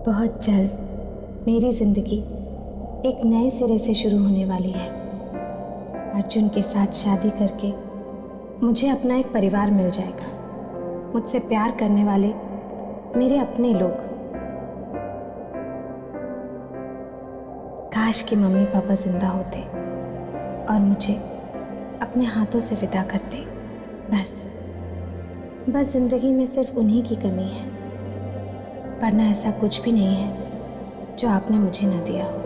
बहुत जल्द मेरी ज़िंदगी एक नए सिरे से शुरू होने वाली है। अर्जुन के साथ शादी करके मुझे अपना एक परिवार मिल जाएगा, मुझसे प्यार करने वाले मेरे अपने लोग। काश कि मम्मी पापा जिंदा होते और मुझे अपने हाथों से विदा करते। बस जिंदगी में सिर्फ उन्हीं की कमी है, वरना ऐसा कुछ भी नहीं है जो आपने मुझे ना दिया हो।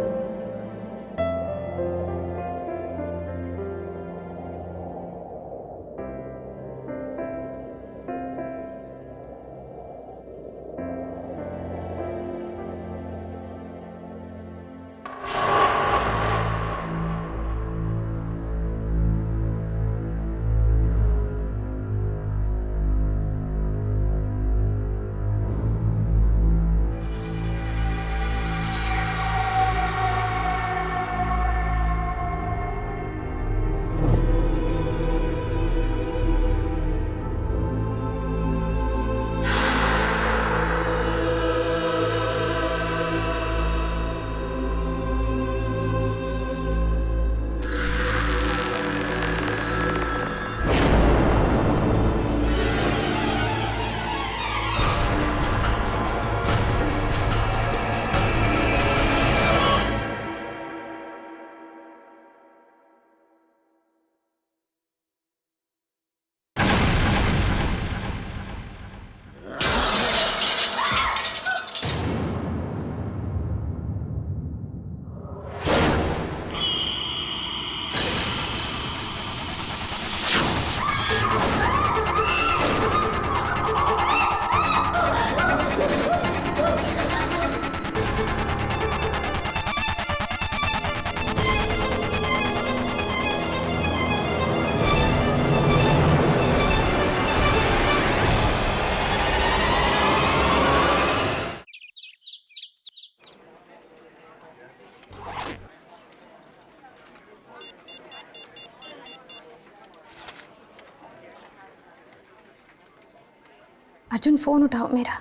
अर्जुन, फोन उठाओ मेरा।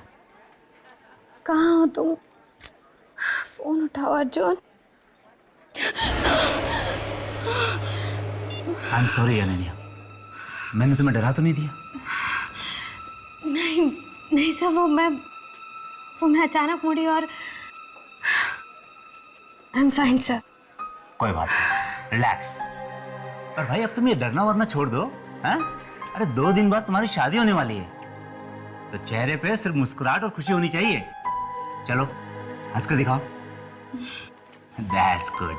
कहाँ हो तुम? फोन उठाओ Arjun. I am sorry Ananya, मैंने तुम्हें डरा तो नहीं दिया? नहीं सर, वो मैं अचानक मुड़ी और आई एम फाइन सर। कोई बात नहीं, रिलैक्स। और भाई अब तुम ये डरना वरना छोड़ दो, हैं? अरे 2 दिन बाद तुम्हारी शादी होने वाली है, तो चेहरे पे सिर्फ मुस्कुराहट और खुशी होनी चाहिए। चलो हंस कर दिखाओ। That's good।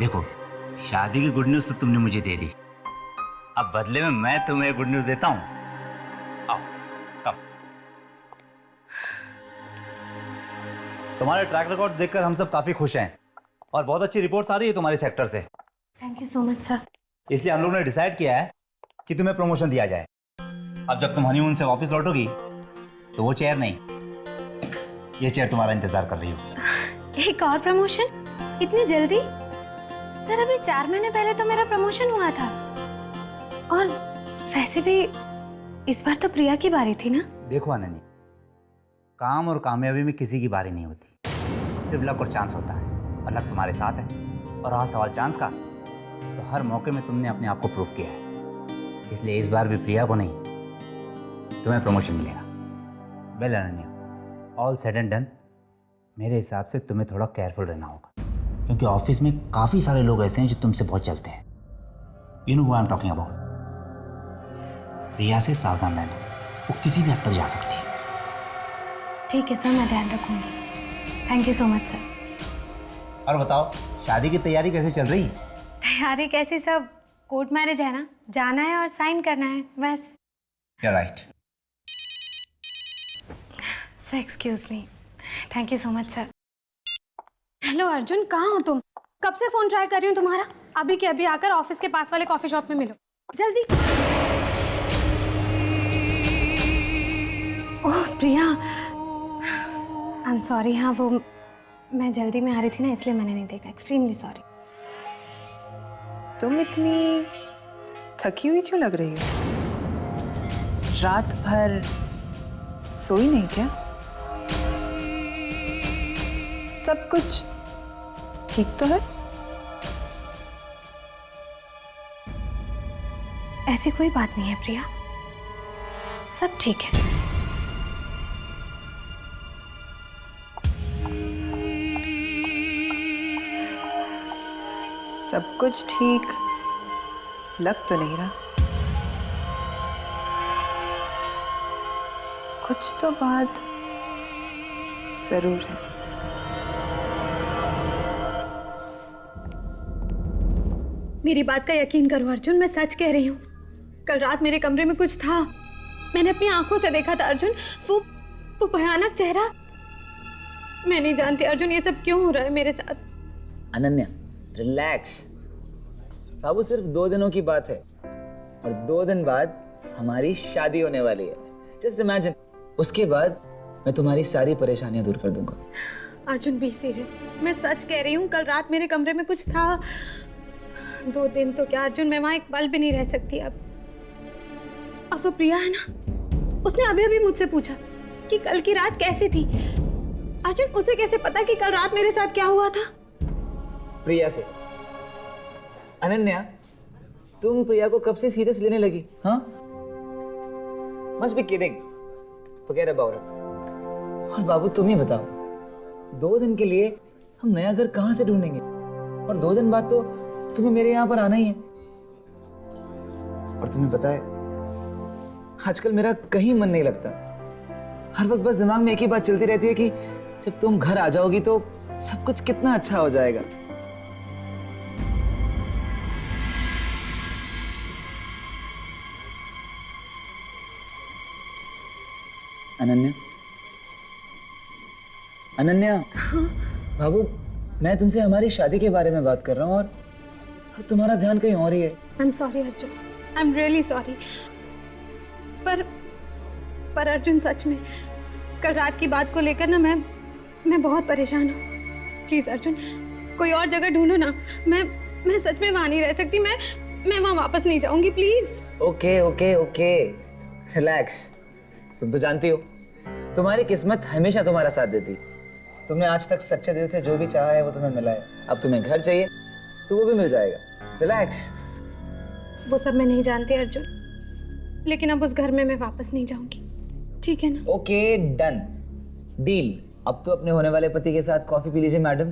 देखो, शादी की गुड न्यूज तो तुमने मुझे दे दी, अब बदले में मैं तुम्हें गुड न्यूज देता हूं। आओ, कम। तुम्हारे ट्रैक रिकॉर्ड देखकर हम सब काफी खुश हैं और बहुत अच्छी रिपोर्ट्स आ रही है तुम्हारे सेक्टर से। Thank you so much sir. इसलिए हम लोगों ने डिसाइड किया है कि तुम्हें प्रमोशन दिया जाए। अब जब तुम हनीमून से वापस लौटोगी तो वो चेयर नहीं, ये चेयर तुम्हारा इंतजार कर रही हो। एक और प्रमोशन? इतनी जल्दी? सर अभी 4 महीने पहले तो मेरा प्रमोशन हुआ था, और वैसे भी इस बार तो प्रिया की बारी थी ना। देखो अनन्या, काम और कामयाबी में किसी की बारी नहीं होती, सिर्फ लक और चांस होता है, और लक तुम्हारे साथ है। और रहा सवाल चांस का, तो हर मौके में तुमने अपने आप को प्रूव किया है, इसलिए इस बार भी प्रिया को नहीं, तुम्हें प्रमोशन मिलेगा। Well Ananya, all said and done, मेरे हिसाब से तुम्हें थोड़ा केयरफुल रहना होगा, क्योंकि ऑफिस में काफ़ी सारे लोग ऐसे हैं जो तुमसे बहुत चलते हैं। You know who I am talking about. Priya से सावधान रहना, वो किसी भी हद तक जा सकती है। ठीक है सर, मैं ध्यान रखूंगी। Thank you so much sir. और बताओ, शादी की तैयारी कैसे चल रही? तैयारी कैसी? सब कोर्ट मैरिज है ना, जाना है और साइन करना है, बस। Right. Sir excuse me. Thank you so much sir. Hello Arjun, कहाँ हो तुम? कब से फोन ट्राई कर रही हूँ तुम्हारा। अभी के अभी आकर ऑफिस के पास वाले कॉफी शॉप में मिलो, जल्दी। ओह प्रिया, आई एम सॉरी। हाँ, वो मैं जल्दी में आ रही थी ना, इसलिए मैंने नहीं देखा। Extremely sorry. तुम इतनी थकी हुई क्यों लग रही हो? रात भर सोई नहीं क्या? सब कुछ ठीक तो है? ऐसी कोई बात नहीं है प्रिया, सब ठीक है। सब कुछ ठीक लग तो नहीं रहा। कुछ तो बात जरूर है। मेरी बात का यकीन करो अर्जुन, मैं सच कह रही हूँ। कल रात मेरे कमरे में कुछ था, मैंने अपनी आंखों से देखा था अर्जुन। वो भयानक चेहरा। मैं नहीं जानती अर्जुन ये सब क्यों हो रहा है मेरे साथ। अनन्या रिलैक्स, बाबू सिर्फ 2 दिनों की बात है और 2 दिन बाद हमारी शादी होने वाली है। जस्ट इमेजिन, उसके बाद मैं तुम्हारी सारी परेशानियां दूर कर दूंगा। अर्जुन बी सीरियस, मैं सच कह रही हूँ। कल रात मेरे कमरे में कुछ था। 2 दिन तो क्या अर्जुन, मैं वहां एक पल भी नहीं रह सकती अब वो प्रिया है ना, उसने अभी अभी मुझसे पूछा कि कल की रात कैसी थी। अर्जुन उसे कैसे पता कि कल रात मेरे साथ क्या हुआ था? प्रिया से। अनन्या, तुम प्रिया को कब से सीरियस लेने लगी? हाँ, must be kidding, forget about it. और बाबू तुम ही बताओ, 2 दिन के लिए हम नया घर कहां से ढूंढेंगे? और 2 दिन बाद तो तुम्हें मेरे यहां पर आना ही है। और तुम्हें पता है, आजकल मेरा कहीं मन नहीं लगता। हर वक्त बस दिमाग में एक ही बात चलती रहती है कि जब तुम घर आ जाओगी तो सब कुछ कितना अच्छा हो जाएगा। अनन्या, अनन्या, बाबू मैं तुमसे हमारी शादी के बारे में बात कर रहा हूँ और तुम्हारा ध्यान कहीं और ही है। I am sorry Arjun, I am really sorry. पर अर्जुन सच में कल रात की बात को लेकर ना मैं बहुत परेशान हूँ। प्लीज अर्जुन, कोई और जगह ढूंढो ना। मैं सच में वहां नहीं रह सकती। मैं वहां वापस नहीं जाऊंगी, please. Okay okay okay, relax. तुम तो जानती हो, तुम्हारी किस्मत हमेशा तुम्हारा साथ देती। तुमने आज तक सच्चे दिल से जो भी चाहा है वो तुम्हें मिला है। अब तुम्हें घर चाहिए तो वो भी मिल जाएगा। रिलैक्स। वो सब मैं नहीं जानती अर्जुन, लेकिन अब उस घर में मैं वापस नहीं जाऊंगी, ठीक है ना? Okay done, deal. अब तो अपने होने वाले पति के साथ कॉफी पी लीजिए मैडम,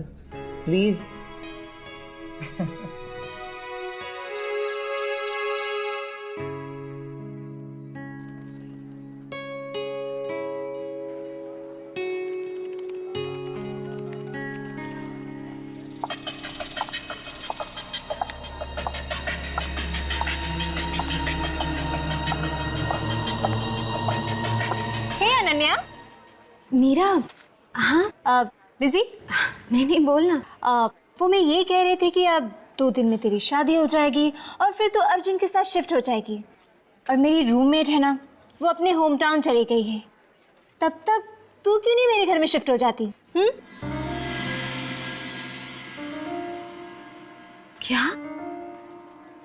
प्लीज। मीरा। हाँ बिजी? नहीं बोलना। वो मैं ये कह रही थी कि अब 2 दिन में तेरी शादी हो जाएगी और फिर तो अर्जुन के साथ शिफ्ट हो जाएगी। और मेरी रूममेट है ना, वो अपने होम टाउन चली गई है। तब तक तू क्यों नहीं मेरे घर में शिफ्ट हो जाती? क्या?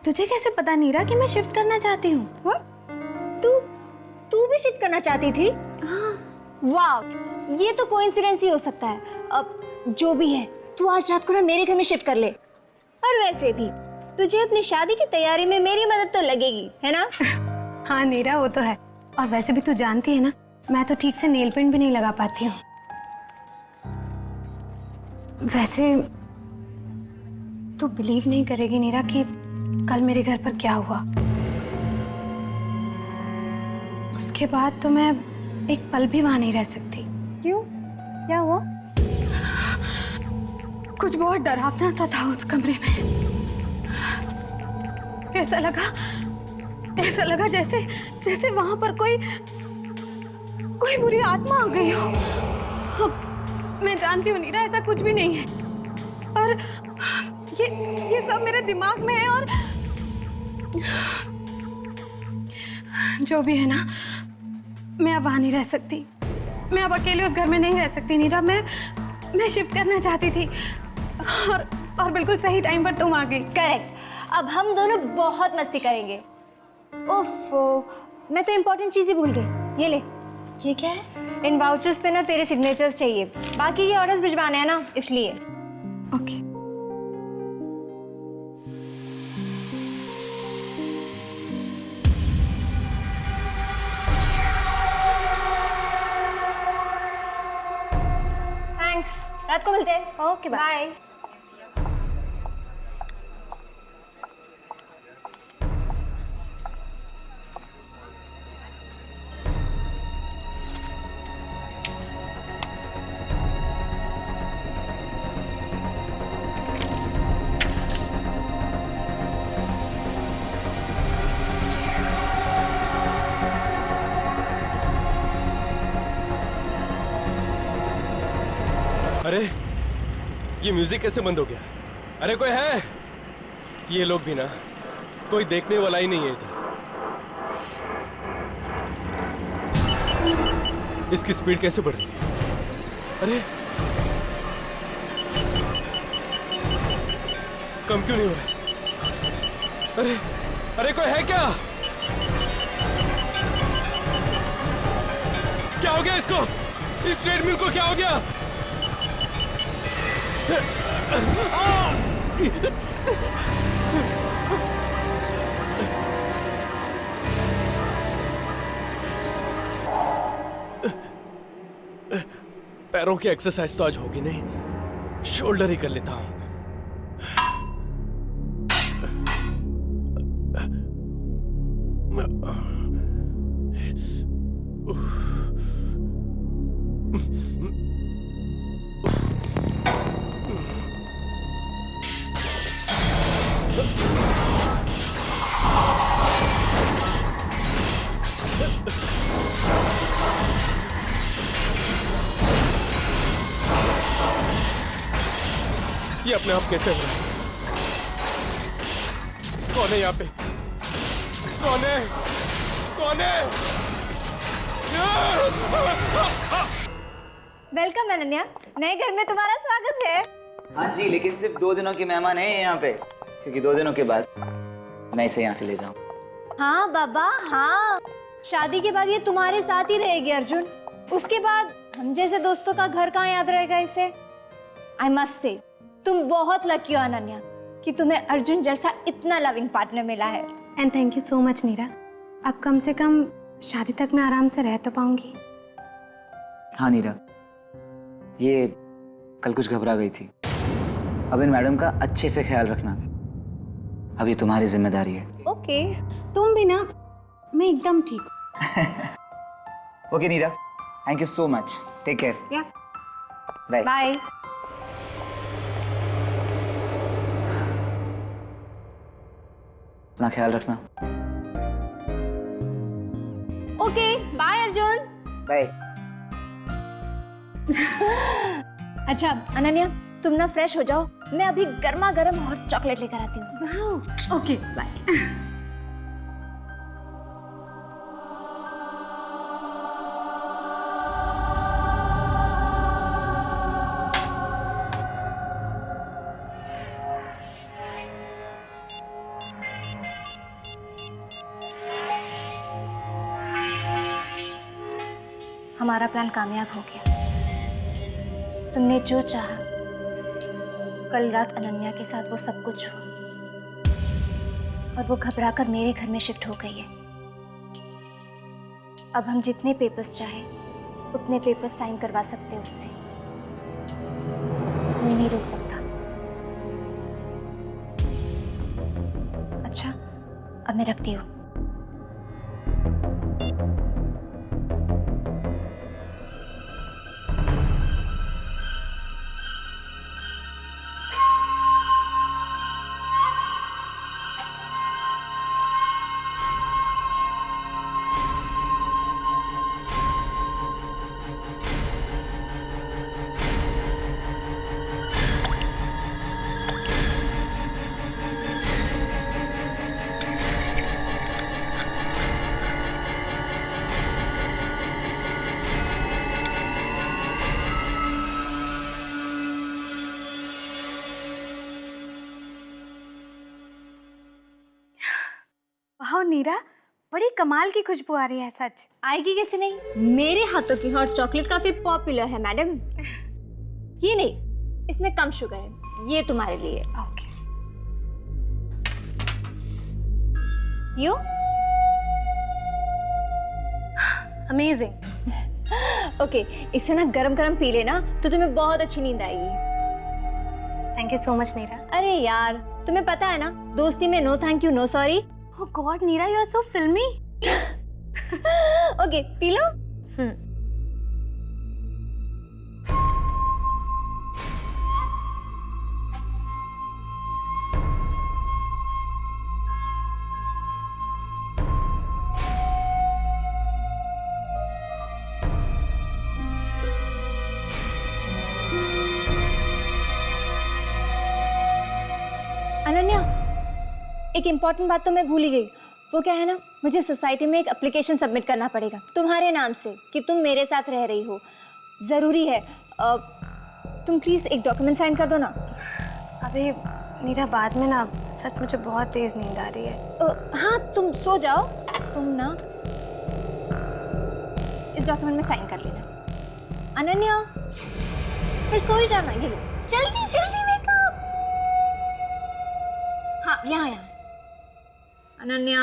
तुझे कैसे पता नीरा कि मैं शिफ्ट करना चाहती हूँ? तू भी शिफ्ट करना चाहती थी? हाँ। वाह, ये तो कोइंसिडेंस ही हो सकता है। अब जो भी है, तू आज रात को ना मेरे घर में शिफ्ट कर ले। और वैसे भी तुझे अपनी शादी की तैयारी में मेरी मदद तो लगेगी, है ना? हाँ नीरा, वो तो है। और वैसे भी तू जानती है ना, मैं तो ठीक से नेल पेंट भी नहीं लगा पाती हूँ। वैसे तू बिलीव नहीं करेगी नीरा कि कल मेरे घर पर क्या हुआ। उसके बाद तो मैं एक पल भी वहां नहीं रह सकती। क्यों? क्या हुआ? कुछ बहुत डरावना सा था उस कमरे में। ऐसा लगा जैसे वहां पर कोई बुरी आत्मा आ गई हो। मैं जानती हूँ नीरा, ऐसा कुछ भी नहीं है, पर ये सब मेरे दिमाग में है। और जो भी है ना, मैं अब वहां नहीं रह सकती। मैं अब अकेले उस घर में नहीं रह सकती नीरा। मैं शिफ्ट करना चाहती थी और बिल्कुल सही टाइम पर तुम आ गई। करेक्ट। अब हम दोनों बहुत मस्ती करेंगे। ओफो, मैं तो इम्पोर्टेंट चीज ही भूल गई। ये ले। ये क्या है? इन वाउचर्स पे ना तेरे सिग्नेचर्स चाहिए, बाकी के ऑर्डर्स भिजवाने हैं ना, इसलिए। ओके। थैंक्स, रात को मिलते हैं। Okay, bye. बाय। अरे ये म्यूजिक कैसे बंद हो गया? अरे कोई है? ये लोग भी ना, कोई देखने वाला ही नहीं है इधर। इसकी स्पीड कैसे बढ़ रही है? अरे कम क्यों नहीं हो रहा है? अरे अरे कोई है क्या? क्या हो गया इसको? इस ट्रेडमिल को क्या हो गया? पैरों की एक्सरसाइज तो आज होगी नहीं, शोल्डर ही कर लेता हूं। ये अपने आप कैसे हो रहा है? कौन है यहाँ पे? कौन है? कौन है? वेलकम अनन्या, नए घर में तुम्हारा स्वागत है। हाँ जी, लेकिन सिर्फ 2 दिनों के मेहमान हैं यहाँ पे, क्योंकि 2 दिनों के बाद मैं इसे यहाँ से ले जाऊँ। हाँ बाबा हाँ, शादी के बाद ये तुम्हारे साथ ही रहेगी अर्जुन। उसके बाद हम जैसे दोस्तों का घर कहाँ याद रहेगा इसे। आई मस्ट से तुम बहुत लकी हो अनन्या कि तुम्हें अर्जुन जैसा इतना लविंग पार्टनर मिला है। And thank you so much Neera. अब कम से कम शादी तक मैं आराम से रह तो पाऊंगी। हाँ नीरा, ये कल कुछ घबरा गई थी। अब इन मैडम का अच्छे से ख्याल रखना, अब ये तुम्हारी जिम्मेदारी है। ओके। तुम भी ना, मैं एकदम ठीक हूँ। Okay Neera, thank you so much, take care. Yeah bye. Bye. अपना ख्याल रखना। Okay bye Arjun. बाय। अच्छा अनन्या, तुम ना फ्रेश हो जाओ, मैं अभी गर्मा गर्म हॉट चॉकलेट लेकर आती हूँ। वाह, ओके बाय। हमारा प्लान कामयाब हो गया। तुमने जो चाहा, कल रात अनन्या के साथ वो सब कुछ हुआ और वो घबराकर मेरे घर में शिफ्ट हो गई है। अब हम जितने पेपर्स चाहे उतने पेपर्स साइन करवा सकते हैं उससे, कोई नहीं रोक सकता। अच्छा अब मैं रखती हूँ। वाह नीरा, बड़ी कमाल की खुशबू आ रही है सच। आएगी कैसे नहीं, मेरे हाथों की हॉट चॉकलेट काफी पॉपुलर है मैडम। ये नहीं, इसमें कम शुगर है, ये तुम्हारे लिए। ओके। You amazing. ओके, इसे ना गरम गरम पी लेना तो तुम्हें बहुत अच्छी नींद आएगी। Thank you so much Neera. अरे यार, तुम्हें पता है ना, दोस्ती में no thank you no sorry. Oh god Neera, you are so filmy. Okay, P low. Ananya, एक इम्पॉर्टेंट बात तो मैं भूल ही गई। वो क्या है ना, मुझे सोसाइटी में एक एप्लीकेशन सबमिट करना पड़ेगा तुम्हारे नाम से कि तुम मेरे साथ रह रही हो। ज़रूरी है, तुम प्लीज़ एक डॉक्यूमेंट साइन कर दो ना। अबे नीरा, बाद में ना सच मुझे बहुत तेज नींद आ रही है। हाँ, तुम सो जाओ। तुम ना इस डॉक्यूमेंट में साइन कर लेना। अनन्या, फिर सो ही जाना। ये लो, जल्दी जल्दी वेकअप। हाँ, यहाँ यहाँ। अनन्या,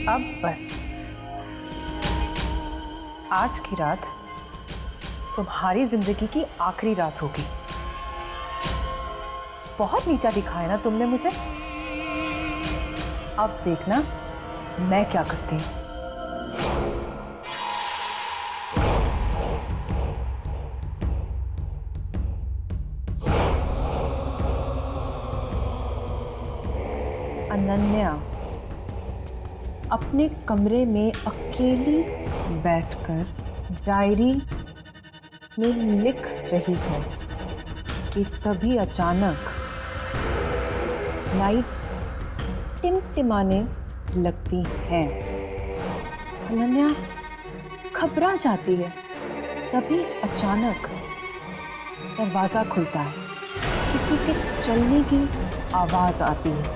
अब बस आज की रात तुम्हारी जिंदगी की आखिरी रात होगी। बहुत नीचा दिखाया ना तुमने मुझे। अब देखना मैं क्या करती हूँ। अनन्या अपने कमरे में अकेली बैठकर डायरी में लिख रही है कि तभी अचानक लाइट्स टिमटिमाने लगती हैं। अनन्या घबरा जाती है। तभी अचानक दरवाज़ा खुलता है, किसी के चलने की आवाज़ आती है।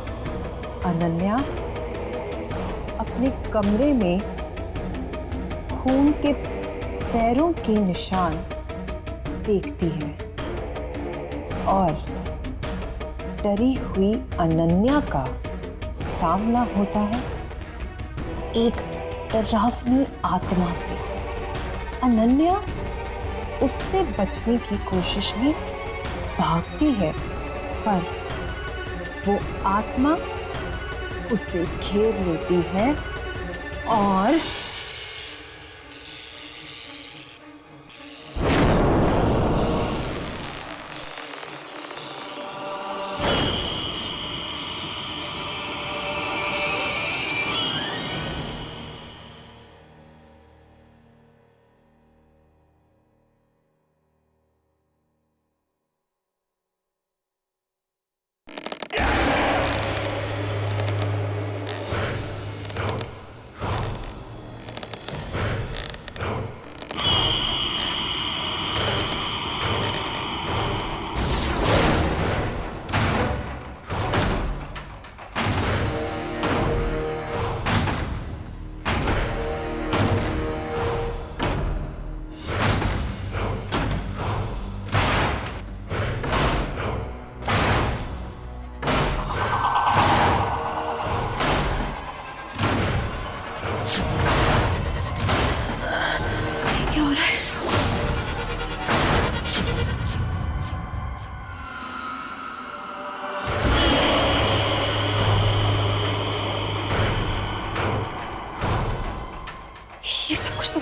अनन्या अपने कमरे में खून के पैरों के निशान देखती है और डरी हुई अनन्या का सामना होता है एक डरावनी आत्मा से। अनन्या उससे बचने की कोशिश में भागती है, पर वो आत्मा उसे घेर लेती है और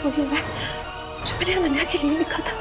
वही मैं जो मैंने अनन्या के लिए लिखा था।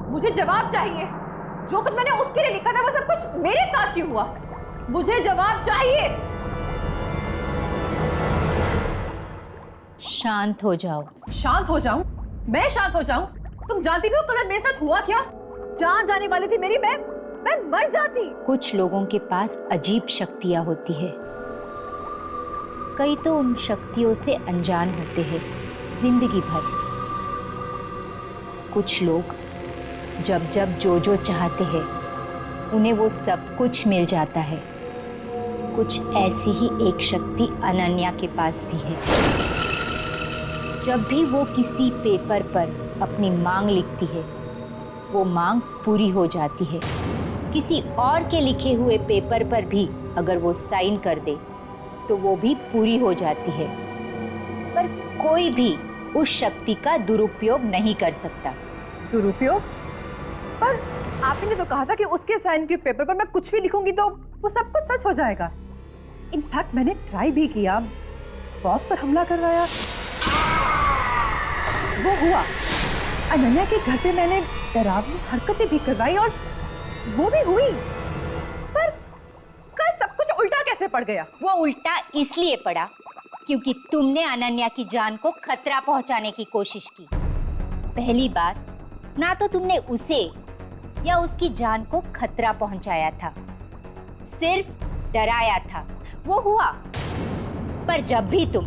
मुझे जवाब चाहिए। जो कुछ मैंने उसके लिए लिखा था वो सब कुछ मेरे साथ क्यों हुआ? मुझे जवाब चाहिए। शांत हो जाओ। शांत हो जाऊं? मैं शांत हो जाऊं? तुम जानती भी हो कल मेरे साथ हुआ क्या? जान जाने वाली थी मेरी, मैं मर जाती। कुछ लोगों के पास अजीब शक्तियां होती है, कई तो उन शक्तियों से अनजान होते हैं जिंदगी भर। कुछ लोग जब जब जो चाहते हैं उन्हें वो सब कुछ मिल जाता है। कुछ ऐसी ही एक शक्ति अनन्या के पास भी है। जब भी वो किसी पेपर पर अपनी मांग लिखती है वो मांग पूरी हो जाती है। किसी और के लिखे हुए पेपर पर भी अगर वो साइन कर दे तो वो भी पूरी हो जाती है। पर कोई भी उस शक्ति का दुरुपयोग नहीं कर सकता। दुरुपयोग? पर आप ही ने तो कहा था कि उसके साइन के पेपर पर मैं कुछ भी लिखूंगी तो वो सब कुछ सच हो जाएगा। इनफैक्ट मैंने ट्राई भी किया, बॉस पर हमला करवाया, वो हुआ। अनन्या के घर पे मैंने डरावनी हरकतें भी करवाई और वो भी हुई। पर कल सब कुछ उल्टा कैसे पड़ गया? वो उल्टा इसलिए पड़ा क्योंकि तुमने अनन्या की जान को खतरा पहुंचाने की कोशिश की। पहली बार ना तो तुमने उसे या उसकी जान को खतरा पहुंचाया था, सिर्फ डराया था, वो हुआ। पर जब भी तुम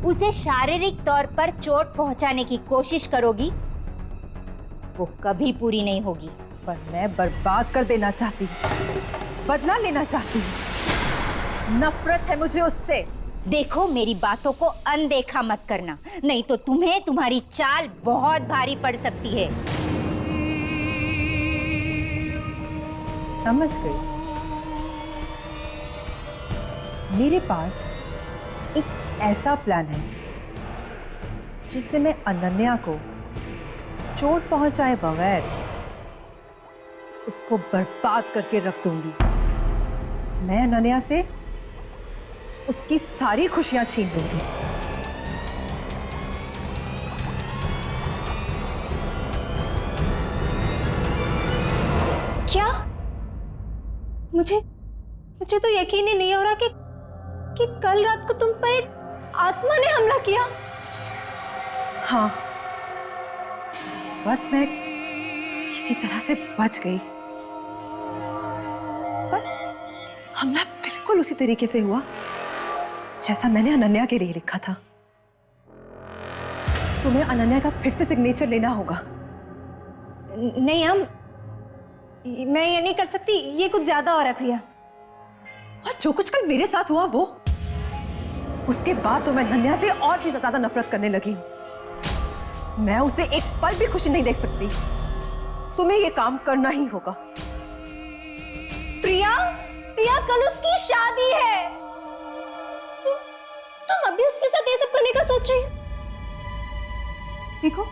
उसे शारीरिक तौर पर चोट पहुंचाने की कोशिश करोगी वो कभी पूरी नहीं होगी। पर मैं बर्बाद कर देना चाहती हूँ, बदला लेना चाहती हूँ। नफरत है मुझे उससे। देखो, मेरी बातों को अनदेखा मत करना, नहीं तो तुम्हें तुम्हारी चाल बहुत भारी पड़ सकती है। समझ गई। मेरे पास एक ऐसा प्लान है जिससे मैं अनन्या को चोट पहुंचाए बगैर उसको बर्बाद करके रख दूंगी। मैं अनन्या से उसकी सारी खुशियां छीन लूंगी। क्या? मुझे मुझे तो यकीन ही नहीं हो रहा कि कल रात को तुम पर एक आत्मा ने हमला किया। हाँ, बस मैं किसी तरह से बच गई, पर हमला बिल्कुल उसी तरीके से हुआ जैसा मैंने अनन्या के लिए लिखा था। तुम्हें अनन्या का फिर से सिग्नेचर लेना होगा। नहीं हम, मैं ये नहीं कर सकती, ये कुछ ज्यादा हो रहा है प्रिया। और जो कुछ कल मेरे साथ हुआ वो, उसके बाद तो मैं अनन्या से और भी ज्यादा नफरत करने लगी हूं। मैं उसे एक पल भी खुशी नहीं देख सकती। तुम्हें ये काम करना ही होगा। प्रिया, प्रिया कल उसकी शादी है। तुम अभी उसके साथ ये सब करने का सोच रही हो? देखो,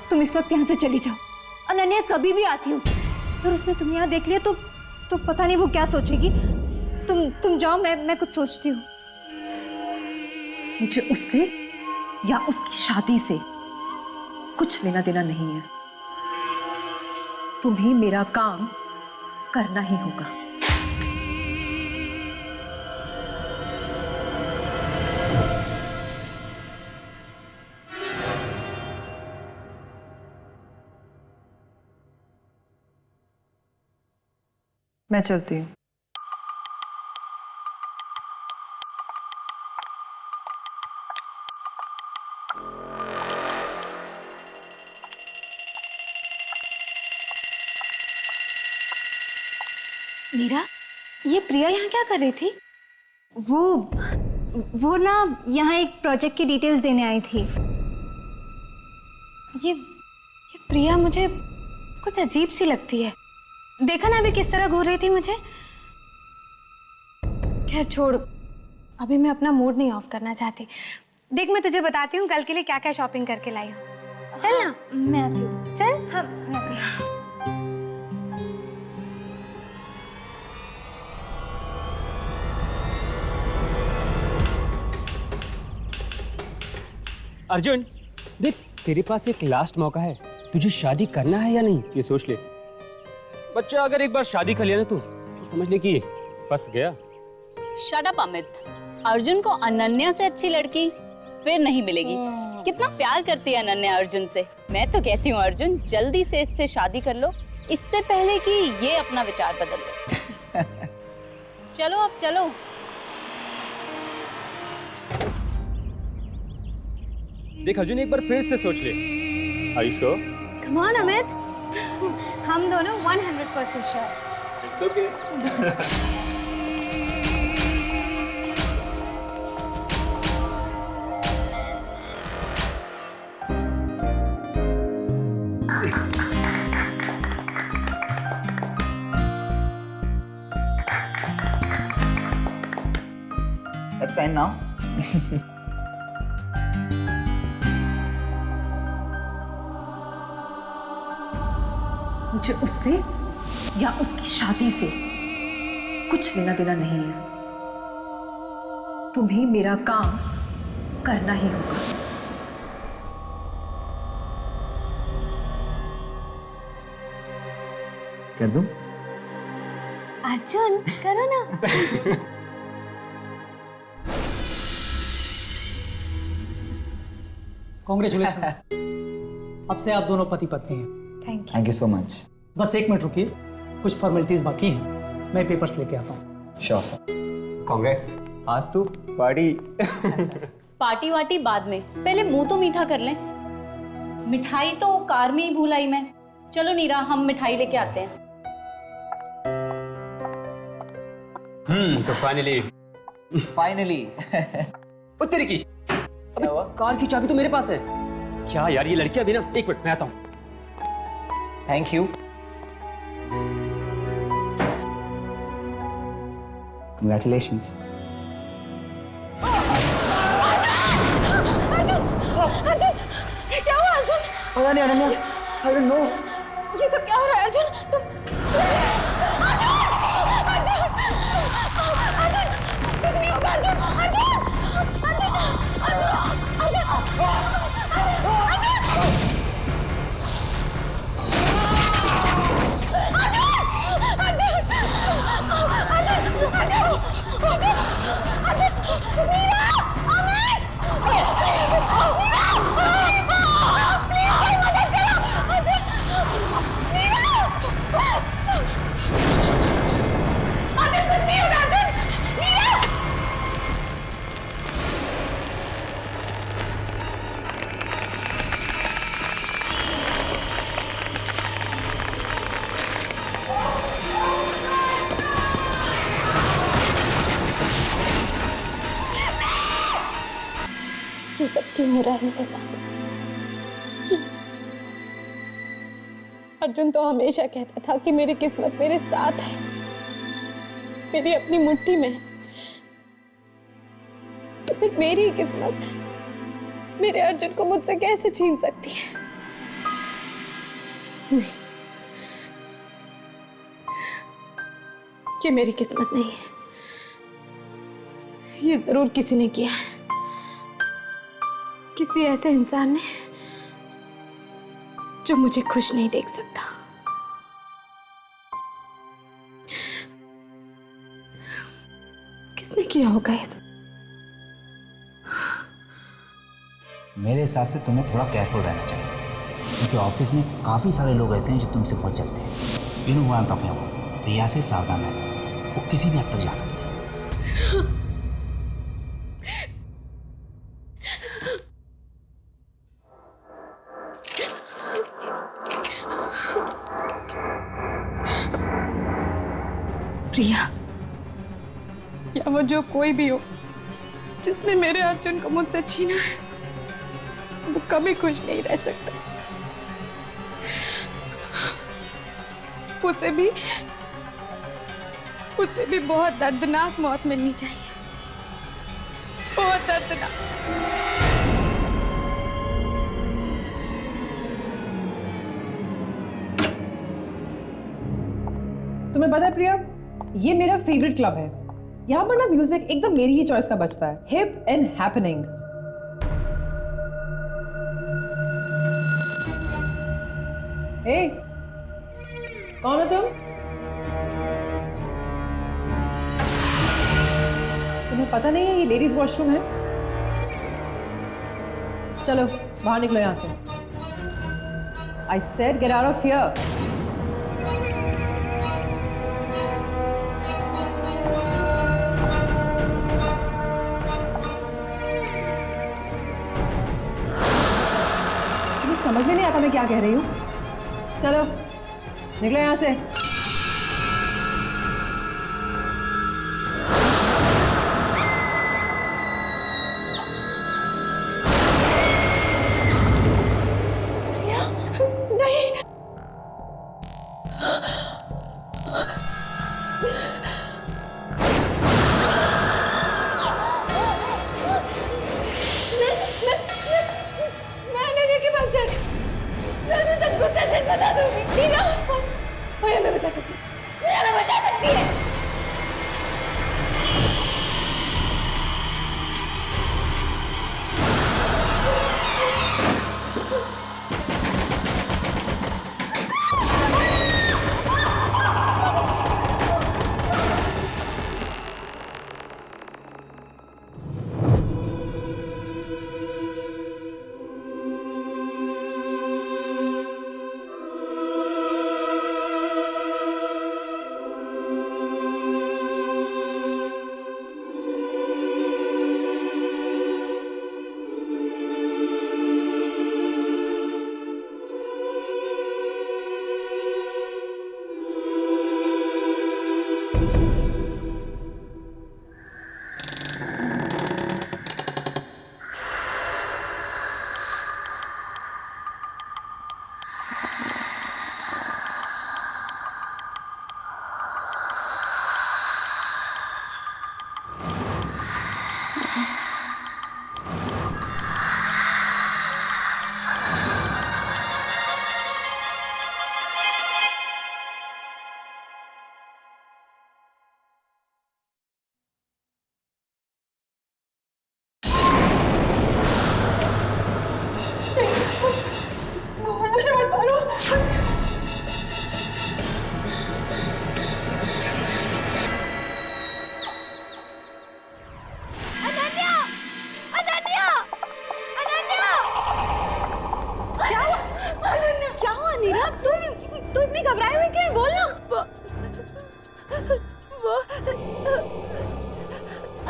तुम इस वक्त यहाँ से चली जाओ। अनन्या कभी भी आती होगी, और उसने तुम्हें यहाँ देख लिया तो पता नहीं वो क्या सोचेगी। तुम जाओ, मैं कुछ सोचती हूँ। मुझे उससे या उसकी शादी से कुछ लेना देना नहीं है। तुम्हें मेरा काम करना ही होगा। मैं चलती हूँ। मीरा, ये प्रिया यहाँ क्या कर रही थी? वो ना यहाँ एक प्रोजेक्ट की डिटेल्स देने आई थी। ये प्रिया मुझे कुछ अजीब सी लगती है। देखा ना अभी किस तरह घूर रही थी मुझे। खैर छोड़, अभी मैं अपना मूड नहीं ऑफ करना चाहती। देख, मैं तुझे बताती हूँ कल के लिए क्या क्या शॉपिंग करके लाई हूँ। चल ना। मैं आती हूँ। चल। हाँ, मैं आती हूँ। अर्जुन, देख तेरे पास एक लास्ट मौका है। तुझे शादी करना है या नहीं ये सोच ले। बच्चा अगर एक बार शादी कर लिया ना तो समझ ले कि फंस गया। Shut up Amit. अर्जुन को अनन्या से अच्छी लड़की फिर नहीं मिलेगी। कितना प्यार करती है अनन्या अर्जुन से। मैं तो कहती हूँ अर्जुन जल्दी से इससे शादी कर लो, इससे पहले कि ये अपना विचार बदल ले। चलो अब चलो। देख अर्जुन, एक बार फिर से सोच ले। Are you sure? Come on Amit, हम दोनों 100% sure. It's okay. Let's sign now. मुझे उससे या उसकी शादी से कुछ लेना देना नहीं है। तुम्हें मेरा काम करना ही होगा। कर दूं? अर्जुन करो ना। कॉन्ग्रेचुलेशन। अब से आप दोनों पति पत्नी हैं। Thank you so much. बस 1 मिनट रुकिए, कुछ फॉर्मेलिटीज बाकी हैं, मैं पेपर्स लेके आता हूँ। Sure sir. कांग्रेट्स, आज तू पार्टी। पार्टी वार्टी बाद में, पहले मुंह तो मीठा कर लें। मिठाई तो कार में ही भूल आई मैं। चलो नीरा, हम मिठाई लेके आते हैं। तो फाइनली। ओ तेरी की, अबे कार की चाबी तो मेरे पास है। क्या यार, ये लड़की अभी ना, 1 मिनट मैं आता हूँ। Thank you. Congratulations. क्या हुआ अर्जुन? पता नहीं अनन्या, I don't know. ये सब क्या हो रहा है अर्जुन? तुम अर्जुन! अर्जुन! अर्जुन! कुछ नहीं होगा क्यों हो रहा है मेरे साथ? क्यों? अर्जुन तो हमेशा कहता था कि मेरी किस्मत मेरे साथ है, मेरी अपनी मुट्ठी में है। तो फिर मेरी किस्मत मेरे अर्जुन को मुझसे कैसे छीन सकती है? नहीं, ये मेरी किस्मत नहीं है। ये जरूर किसी ने किया है, किसी ऐसे इंसान ने जो मुझे खुश नहीं देख सकता। किसने किया होगा ये सब? मेरे हिसाब से तुम्हें थोड़ा केयरफुल रहना चाहिए, क्योंकि ऑफिस में काफ़ी सारे लोग ऐसे हैं जो तुमसे बहुत चलते हैं। You know what I am talking about. Priya से सावधान रहना, वो किसी भी हद तक जा सकती है। प्रिया या वो जो कोई भी हो जिसने मेरे अर्जुन को मुझसे छीना है, वो कभी खुश नहीं रह सकता। उसे भी बहुत दर्दनाक मौत मिलनी चाहिए, बहुत दर्दनाक। तुम्हें पता है प्रिया, ये मेरा फेवरेट क्लब है। यहाँ पर ना म्यूजिक एकदम मेरी ही चॉइस का बजता है, हिप एंड हैपनिंग। हे, कौन हो तुम? तुम्हें पता नहीं है ये लेडीज वॉशरूम है? चलो बाहर निकलो यहां से। I said get out of here. समझ में नहीं आता मैं क्या कह रही हूँ। चलो निकलो यहाँ से। नहीं, मैं अनन्या के पास जाने, मैं उसे सब कुछ सच बता दूंगी। नीना, वो हमें बचा सकती है, वो हमें बचा सकती है।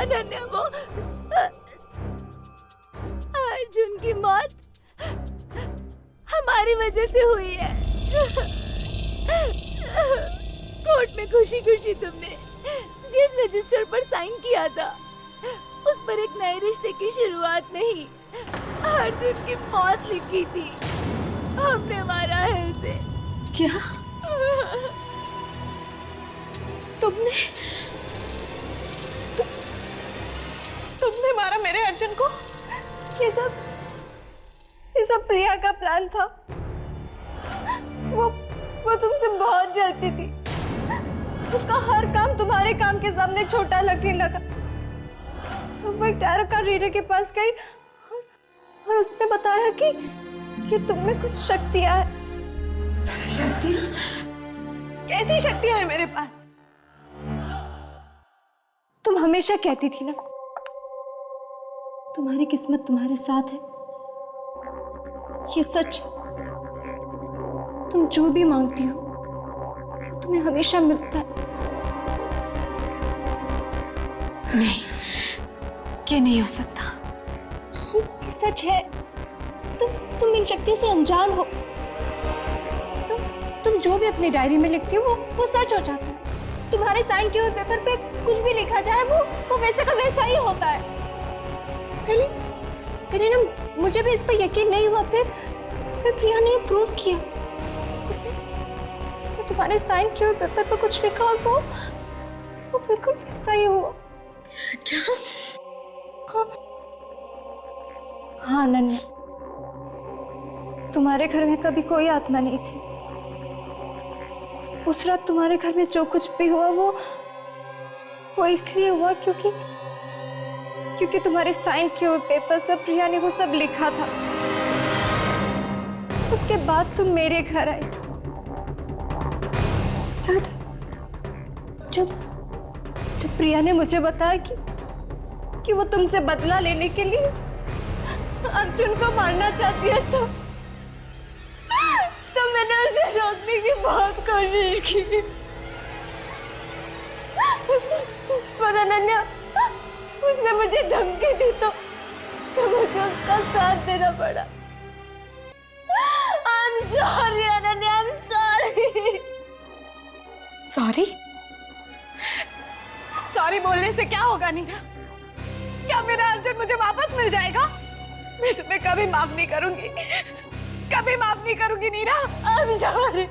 अनन्या, वो अर्जुन की मौत हमारी वजह से हुई है। कोर्ट में खुशी खुशी तुमने जिस रजिस्टर पर साइन किया था, उस पर एक नए रिश्ते की शुरुआत नहीं, अर्जुन की मौत लिखी थी, हमने मारा है इसे। क्या? तुमने तुमने मारा मेरे अर्जुन को? ये सब प्रिया का प्लान था। वो तुमसे बहुत जलती थी। उसका हर काम तुम्हारे काम के सामने छोटा लगने लगा। तो वो एक टैरो कार्ड रीडर के पास गई और उसने बताया कि तुम में कुछ शक्तियां है। शक्तियां? कैसी शक्तियां हैं मेरे पास? तुम हमेशा कहती थी ना, तुम्हारी किस्मत तुम्हारे साथ है। ये सच। तुम जो भी मांगती हो वो तुम्हें हमेशा मिलता है। नहीं, ये नहीं हो सकता। ये सच है। तुम इन शक्तियों से अनजान हो। तुम जो भी अपनी डायरी में लिखती हो वो सच हो जाता है। तुम्हारे साइन किए हुए पेपर पे कुछ भी लिखा जाए वो वैसे का वैसा ही होता है। पहले ना मुझे भी इस पर यकीन नहीं हुआ, फिर प्रिया ने प्रूव किया। उसने तुम्हारे साइन किए हुए पेपर पर कुछ लिखा और वो बिल्कुल वैसा ही हुआ। क्या? हाँ अनन्या, तुम्हारे घर में कभी कोई आत्मा नहीं थी। उस रात तुम्हारे घर में जो कुछ भी हुआ वो इसलिए हुआ क्योंकि तुम्हारे साइन किए हुए पेपर्स पर प्रिया ने वो सब लिखा था। उसके बाद तुम मेरे घर आई। याद है जब प्रिया ने मुझे बताया कि वो तुमसे बदला लेने के लिए अर्जुन को मारना चाहती है, तो मैंने उसे रोकने की बहुत कोशिश की। पर अनन्या, उसने मुझे धमकी दी तो मुझे उसका साथ देना पड़ा। I'm sorry Ananya, I'm sorry। Sorry बोलने से क्या होगा नीरा? क्या मेरा अर्जुन मुझे वापस मिल जाएगा? मैं तुम्हें कभी माफ नहीं करूंगी, कभी माफ नहीं करूंगी नीरा। I'm sorry,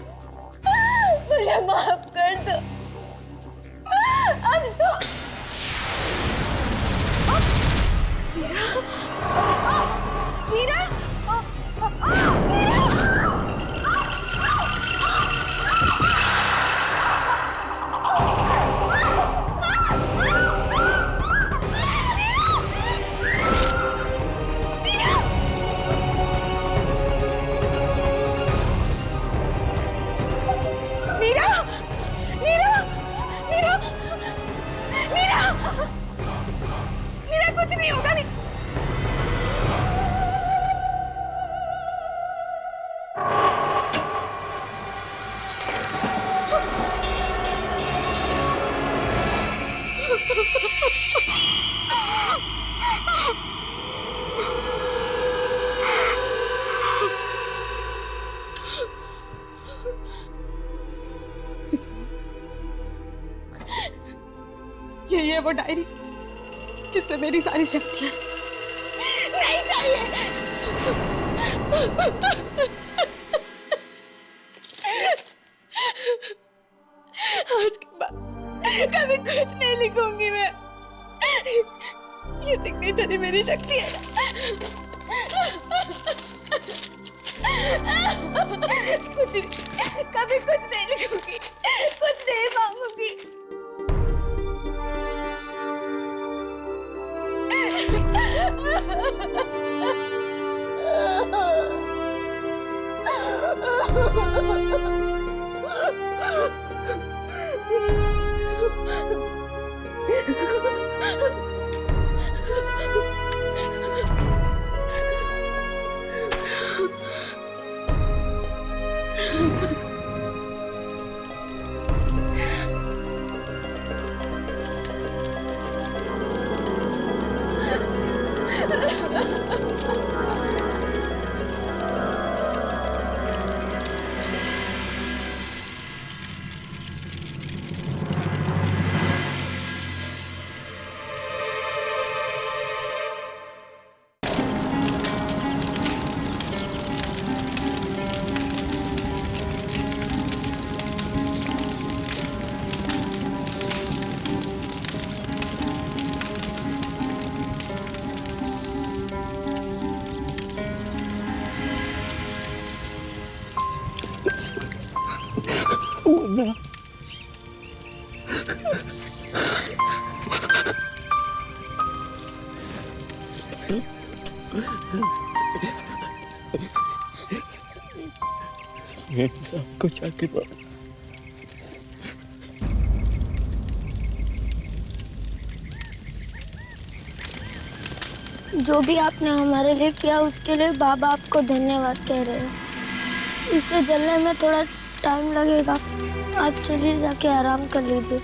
मुझे माफ कर दो। I'm sorry। नीरा, कुछ नहीं होगा। नहीं, यही है वो डायरी जिसमें मेरी सारी शक्तियां नहीं चाहिए। आज के बाद कभी कुछ नहीं लिखूंगी मैं। ये सिग्नेचर ही मेरी शक्ति है। कुछ नहीं, कभी कुछ नहीं लिखूंगी, कुछ नहीं मांगूंगी। आपको क्या के बाद जो भी आपने हमारे लिए किया उसके लिए बाबा आपको धन्यवाद कह रहे हैं। इसे जलने में थोड़ा टाइम लगेगा, आप चलिए जाके आराम कर लीजिए।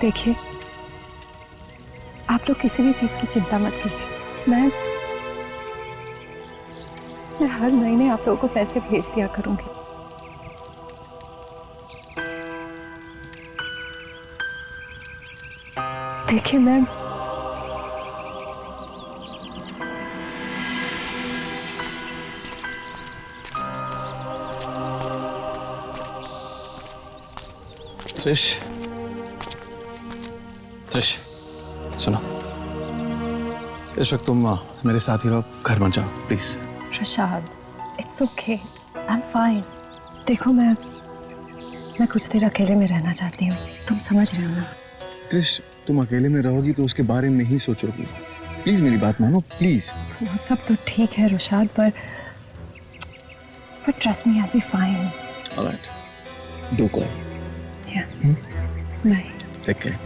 देखिए, आप लोग किसी भी चीज की चिंता मत कीजिए। मैं हर महीने आप लोगों को पैसे भेज दिया करूंगी। देखिए मैम, त्रिश, त्रिश, सुनो, इस वक्त तुम मेरे साथ ही रहो, घर मत जाओ please. Rashad, it's okay, I am fine. देखो मैं कुछ देर अकेले में रहना चाहती हूँ, तुम समझ रहे हो ना? त्रिश, तुम अकेले में रहोगी तो उसके बारे में ही सोचोगी। प्लीज मेरी बात मानो, प्लीज। वो सब तो ठीक है रुशाद, पर trust me, I will be fine. Alright, do call. Yeah, bye. Take care.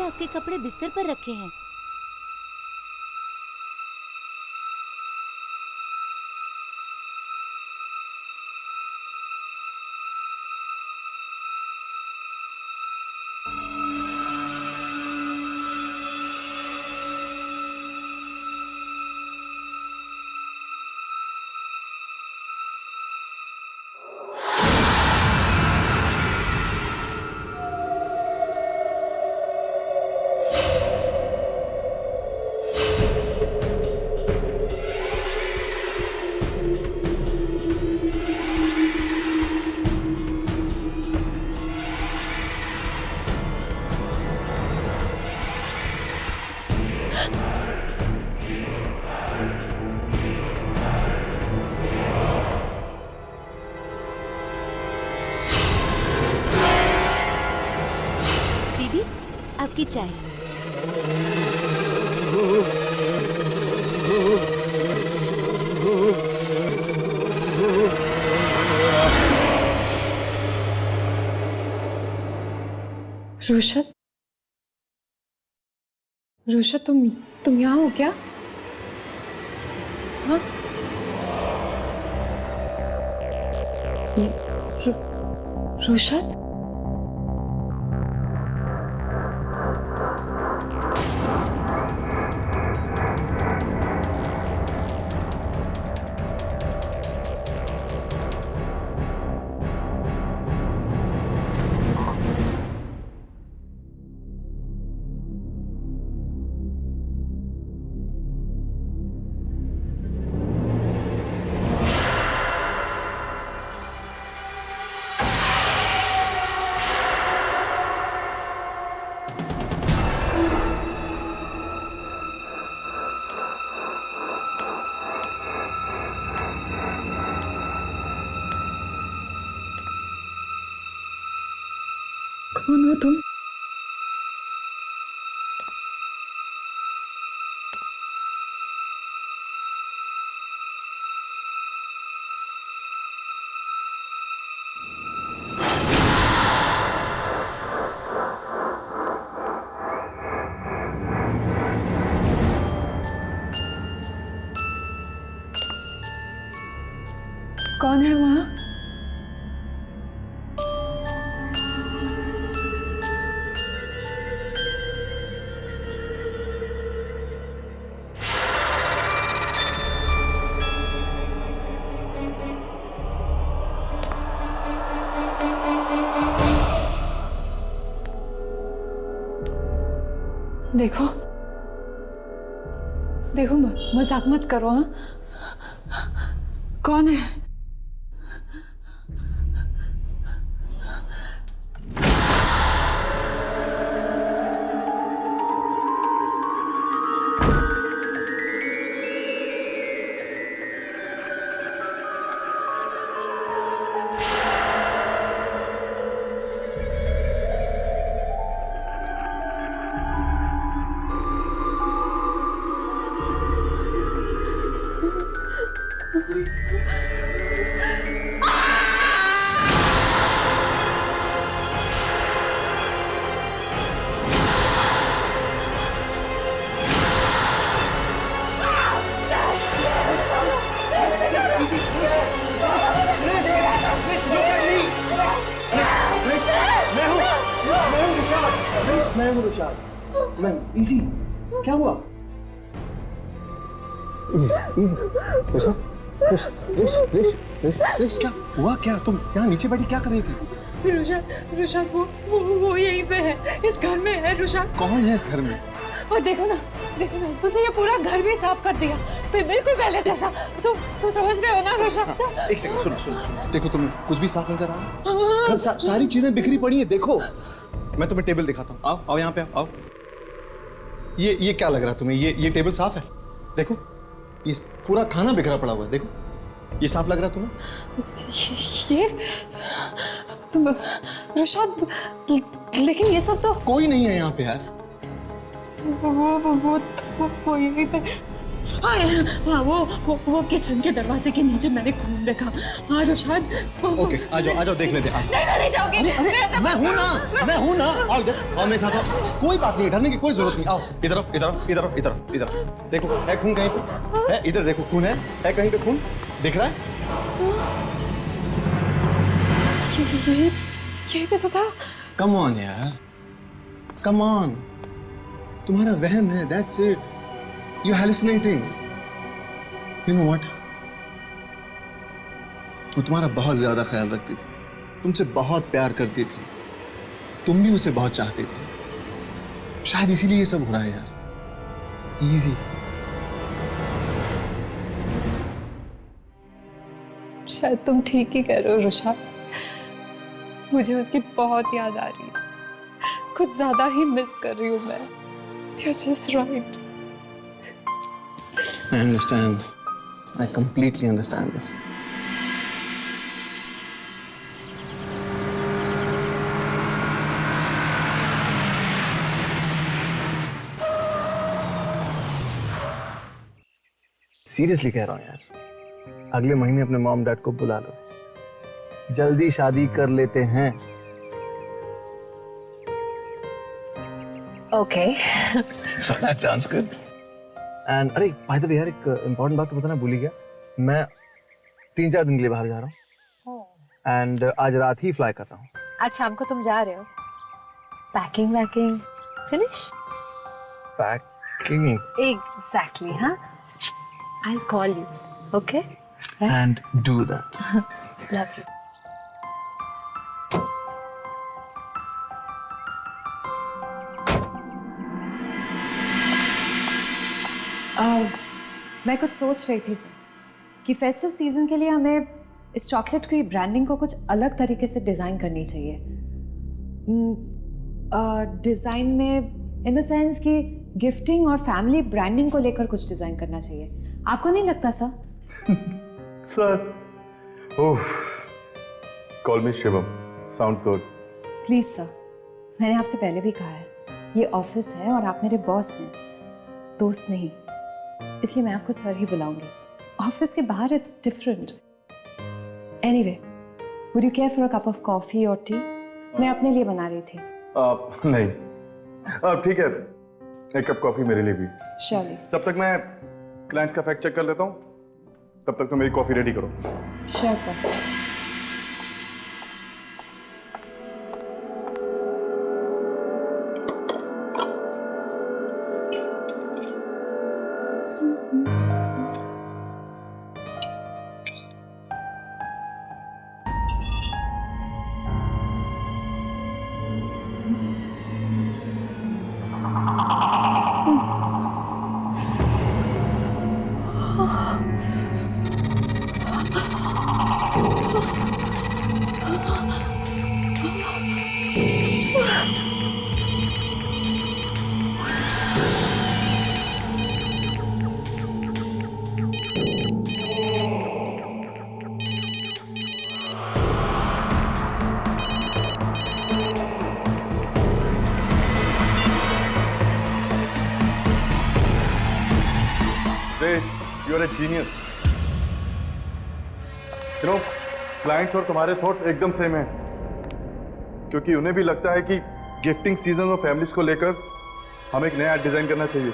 आपके कपड़े बिस्तर पर रखे हैं। आपकी चाय। रुशत, रुशत तुम यहाँ हो क्या? हाँ? रुशत? कौन हो तुम? कौन है वहाँ? देखो देखो, मजाक मत करो। हाँ, कौन है? मैं हूँ रुशाद। मैं इजी। क्या हुआ? इजी रिश क्या हुआ? क्या तुम यहाँ नीचे बैठी क्या कर रही थी? रुशाद वो यहीं पे है, इस घर में है। रुशाद कौन है इस घर में? और देखो ना उसने ये पूरा घर भी साफ कर दिया, बिल्कुल पहले जैसा। तुम समझ रहे हो ना रुशाद? एक सेकंड, सुनो। देखो तुम्हें कुछ भी साफ नजर आ रहा है? सारी चीजें बिखरी पड़ी है। देखो मैं तुम्हें टेबल दिखाता हूँ। आओ यहाँ पे आओ। ये क्या लग रहा है तुम्हें? ये टेबल साफ है? देखो ये पूरा खाना बिखरा पड़ा हुआ है। देखो ये साफ लग रहा है तुम्हें? ये रुशाद, लेकिन ये सब तो कोई नहीं है यहाँ पे यार। वो यहीं पे। हाँ वो किचन के दरवाजे के नीचे मैंने खून देखा। हाँ रुशाद। ओके आ जाओ देख लेते हैं। नहीं जाओगे। अरे मैं हूँ ना। आओ इधर, आओ मेरे साथ आओ। कोई बात नहीं, डरने की कोई जरूरत नहीं। आओ इधर देखो है खून कहीं पे? है इधर देखो, खून है कहीं पे? खून दिख रहा है? ये भी तो था। कम ऑन यार, कम ऑन। तुम्हारा वहम है, that's it. You're hallucinating. You know what? वो तुम्हारा बहुत ज्यादा ख्याल रखती थी, तुमसे बहुत प्यार करती थी, तुम भी उसे बहुत चाहती थी। शायद इसीलिए ये सब हो रहा है यार। इजी। शायद तुम ठीक ही कह रहे हो रुशाद। मुझे उसकी बहुत याद आ रही है, कुछ ज्यादा ही मिस कर रही हूँ मैं। You're just right. I understand. I completely understand this. Seriously कह रहा हूँ यार, अगले महीने अपने मॉम डैड को बुला लो, जल्दी शादी कर लेते हैं। Okay. That sounds good. And अरे by the way यार, एक इम्पोर्टेंट बात तो बताना भूल ही गया, मैं 3-4 दिन के लिए बाहर जा रहा हूँ एंड आज रात ही फ्लाई कर रहा हूँ। आज शाम को तुम जा रहे हो? Packing vacking finish? Packing exactly, हाँ। I'll call you, okay? and do that. Love you. मैं कुछ सोच रही थी सर कि फेस्टिव सीजन के लिए हमें इस चॉकलेट की ब्रांडिंग को कुछ अलग तरीके से डिज़ाइन करनी चाहिए। डिज़ाइन में इन द सेंस कि गिफ्टिंग और फैमिली ब्रांडिंग को लेकर कुछ डिज़ाइन करना चाहिए। आपको नहीं लगता sir? Sir, oh, call me Shivam. Sounds good. Please sir, मैंने आपसे पहले भी कहा है, ये ऑफिस है और आप मेरे बॉस हैं, दोस्त नहीं, इसलिए मैं आपको सर ही बुलाऊंगी। ऑफिस के बाहर it's different. Anyway, would you care for a cup of coffee और टी? मैं अपने लिए बना रही थी। नहीं, ठीक है, एक कप कॉफी मेरे लिए भी। श्योरली। तब तक मैं क्लाइंट्स का फैक्ट चेक कर लेता हूँ, तब तक तो मेरी कॉफी रेडी करो। Sure sir. You are a genius. You know, clients और तुम्हारे थॉट्स एकदम सेम हैं, क्योंकि उन्हें भी लगता है कि गिफ्टिंग सीजन और फैमिलीज को लेकर हमें एक नया डिजाइन करना चाहिए।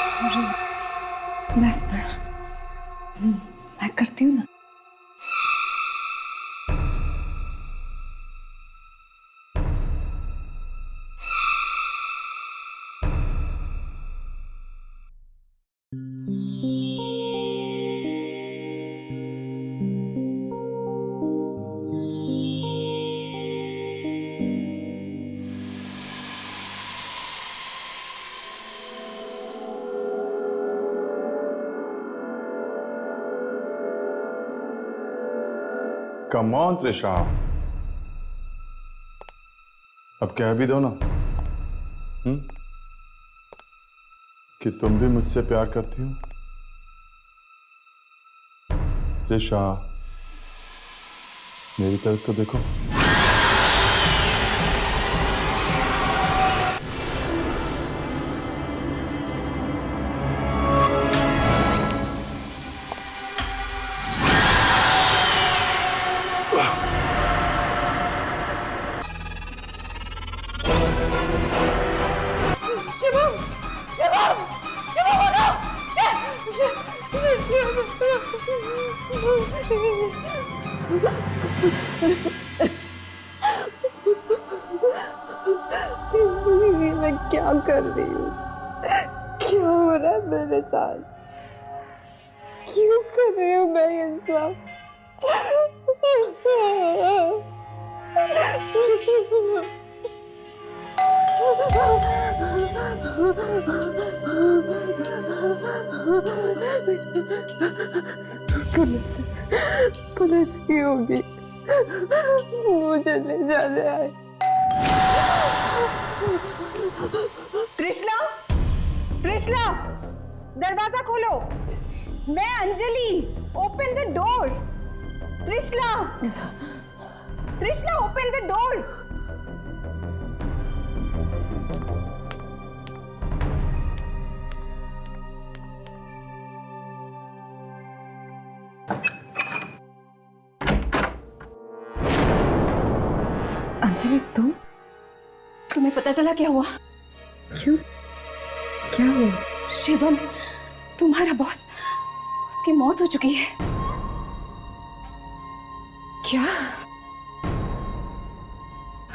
सॉरी, मैं करती हूँ ना। Come on, त्रिशा, अब कह भी दो ना कि तुम भी मुझसे प्यार करती हो। त्रिशा, मेरी तरफ तो देखो। शिवम, शिवम, शिवम, हो ना? मैं क्या कर रही हूँ? क्या हो रहा है मेरे साथ? क्यों कर रही हूँ मैं ये सब? पुलिस की होगी, मुझे ले जाने आए। त्रिशला, त्रिशला, दरवाजा खोलो। मैं Anjali, open the door. Trishala, Trishala, open the door. Anjali, तुम्हें पता चला क्या हुआ? क्यों? क्या हुआ? शिवम, तुम्हारा बॉस, उसकी मौत हो चुकी है। क्या?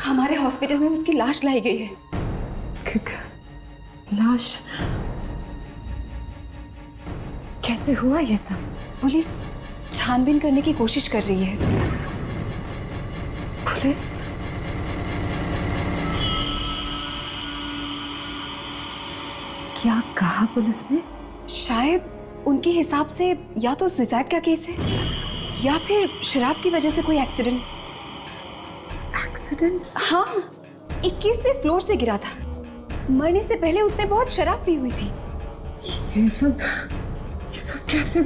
हमारे हॉस्पिटल में उसकी लाश लाई गई है। लाश? कैसे हुआ ये सब? पुलिस छानबीन करने की कोशिश कर रही है। पुलिस? क्या कहा पुलिस ने? शायद उनके हिसाब से या तो सुसाइड का केस है या फिर शराब की वजह से कोई एक्सीडेंट। एक्सीडेंट? हाँ, 21वें फ्लोर से गिरा था। मरने से पहले उसने बहुत शराब पी हुई थी। ये सब कैसे?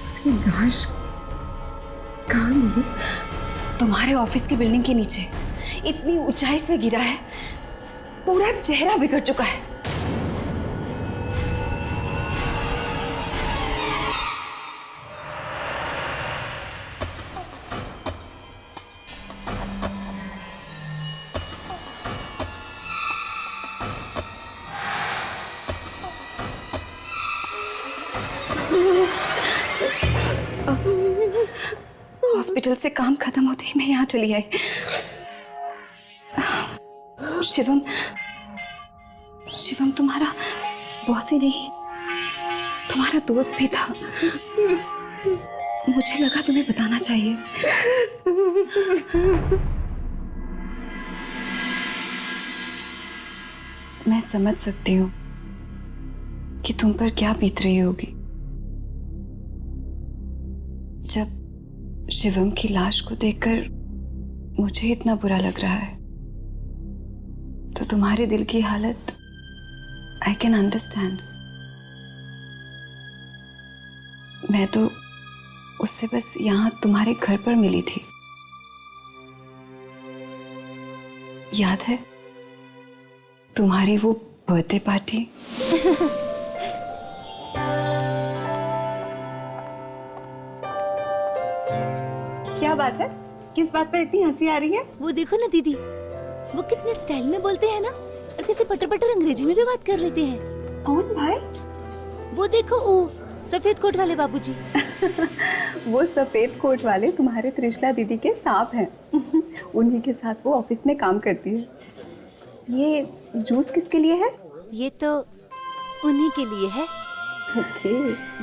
उसकी लाश कहाँ मिली? तुम्हारे ऑफिस की बिल्डिंग के नीचे। इतनी ऊंचाई से गिरा है, पूरा चेहरा बिगड़ चुका है। हॉस्पिटल से काम खत्म होते ही मैं यहाँ चली आई। शिवम तुम्हारा बॉस ही नहीं, तुम्हारा दोस्त भी था। मुझे लगा तुम्हें बताना चाहिए। मैं समझ सकती हूँ कि तुम पर क्या बीत रही होगी जब शिवम की लाश को देखकर मुझे इतना बुरा लग रहा है। तो तुम्हारे दिल की हालत आई कैन अंडरस्टैंड। मैं तो उससे बस यहाँ तुम्हारे घर पर मिली थी। याद है तुम्हारी वो बर्थडे पार्टी? क्या बात है? किस बात पर इतनी हंसी आ रही है? वो देखो ना दीदी, वो कितने स्टाइल में बोलते हैं ना, और कैसे पटर पटर अंग्रेजी में भी बात कर लेते हैं। कौन भाई? वो देखो, वो सफेद कोट वाले बाबूजी। वो सफेद कोट वाले तुम्हारे त्रिशला दीदी के सांप हैं। उन्हीं के साथ वो ऑफिस में काम करती है। ये जूस किसके लिए है? ये तो उन्हीं के लिए है।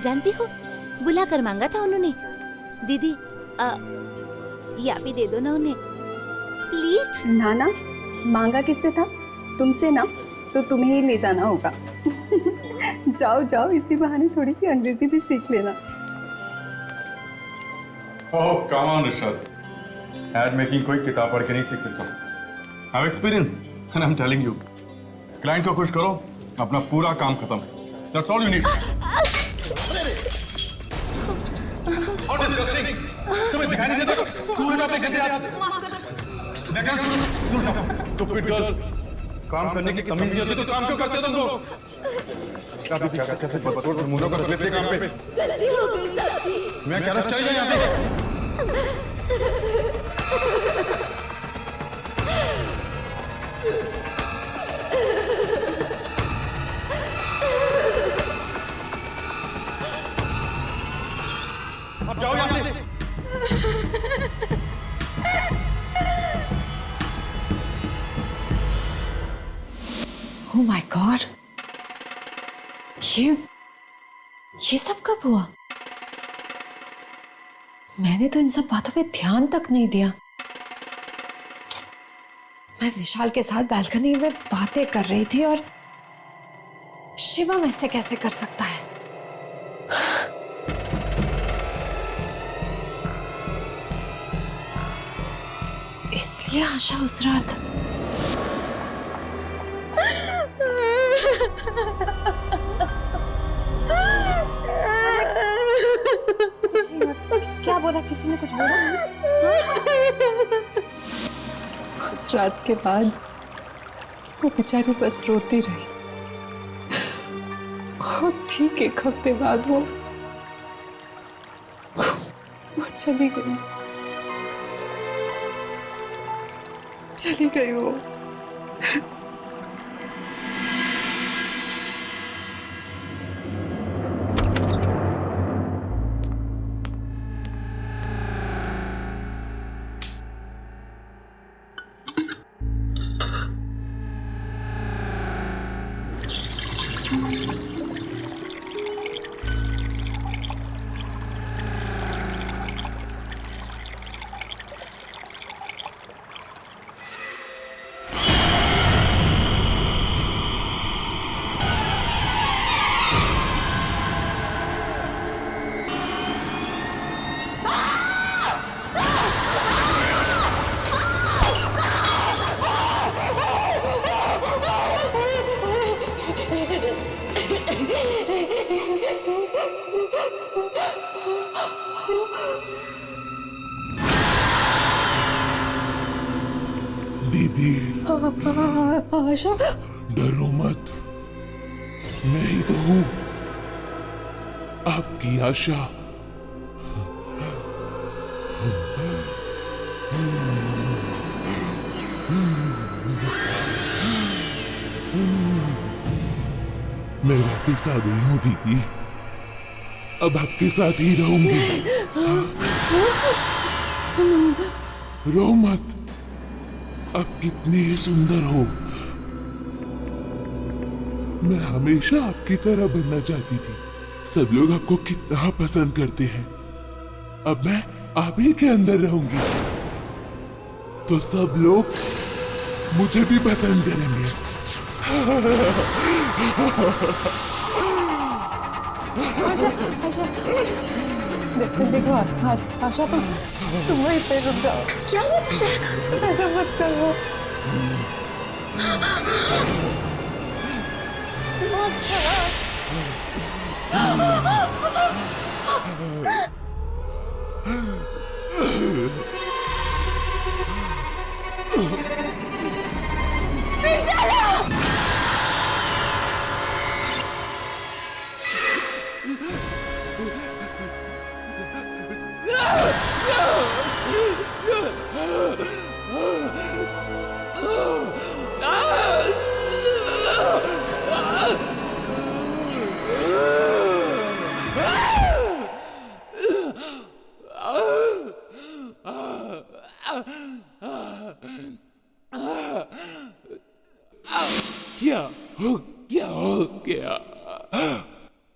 जानती हो, बुला कर मांगा था उन्होंने। दीदी या भी दे दो ना उन्हें प्लीज। ना, मांगा किससे था? तुमसे ना, तो तुम्हें ही ले जाना होगा। जाओ, इसी बहाने थोड़ी सी अंग्रेजी भी सीख लेना। Oh come on Rishabh, ad making कोई किताब पढ़ के नहीं सीख सकता। Have experience and I am telling you, client को खुश करो, अपना पूरा काम खत्म। That's all you need. और डिस्कस्टिंग, तुम्हें दिखाई नहीं देता? पूरे जॉब पे कैसे आते? मैं कह रहा हूं, स्टूपिड गर्ल, काम करने की तमीज नहीं होती तो काम क्यों करते हो तुम लोग? कैसे बदतमीज मुंडों को रख लेते काम पे? गलती हो गई साहब। मैं कह रहा चल जाए यहाँ से। अब जाओ यहाँ से। Oh my God! ये सब कब हुआ? मैंने तो इन सब बातों पे ध्यान तक नहीं दिया। मैं विशाल के साथ बालकनी में बातें कर रही थी और शिवम ऐसे कैसे कर सकता है? ये आशा उस रात क्या बोला? किसी ने कुछ बोला? उस रात के बाद वो बेचारी बस रोती रही और ठीक 1 हफ्ते बाद वो चली गई वो। दीदी, आशा, डरो मत, मैं ही तो हूं, आपकी आशा। मैं वापिस आ गई हूं दीदी, अब आपके साथ ही रहूंगी। रो मत, आप कितनी सुंदर हो। मैं हमेशा आपकी तरह बनना चाहती थी। सब लोग आपको कितना पसंद करते हैं। अब मैं आप ही के अंदर रहूंगी, तो सब लोग मुझे भी पसंद करेंगे। आशा, देखो आशा, तुम वहीं पे रुक जाओ। क्या मत जाएगा? ऐसा मत करो।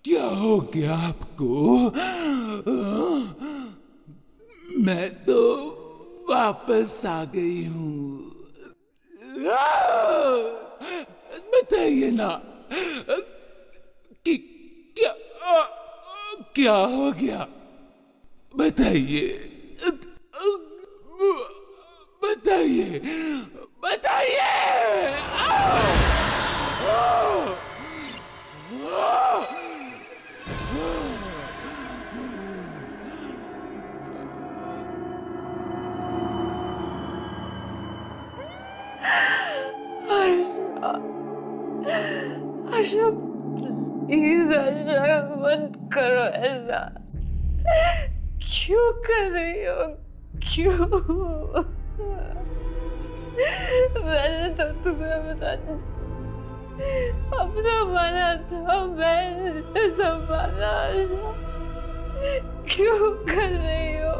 क्या हो गया आपको? मैं तो वापस आ गई हूँ। बताइए ना कि क्या हो गया? बताइए, बताइए, बताइए। आशा, प्लीज आशा, मत करो ऐसा। क्यों कर रही हो? क्यों? मैंने तो तुम्हें बताया अपना बना था, मैं संभाला। आशा, क्यों कर रही हो?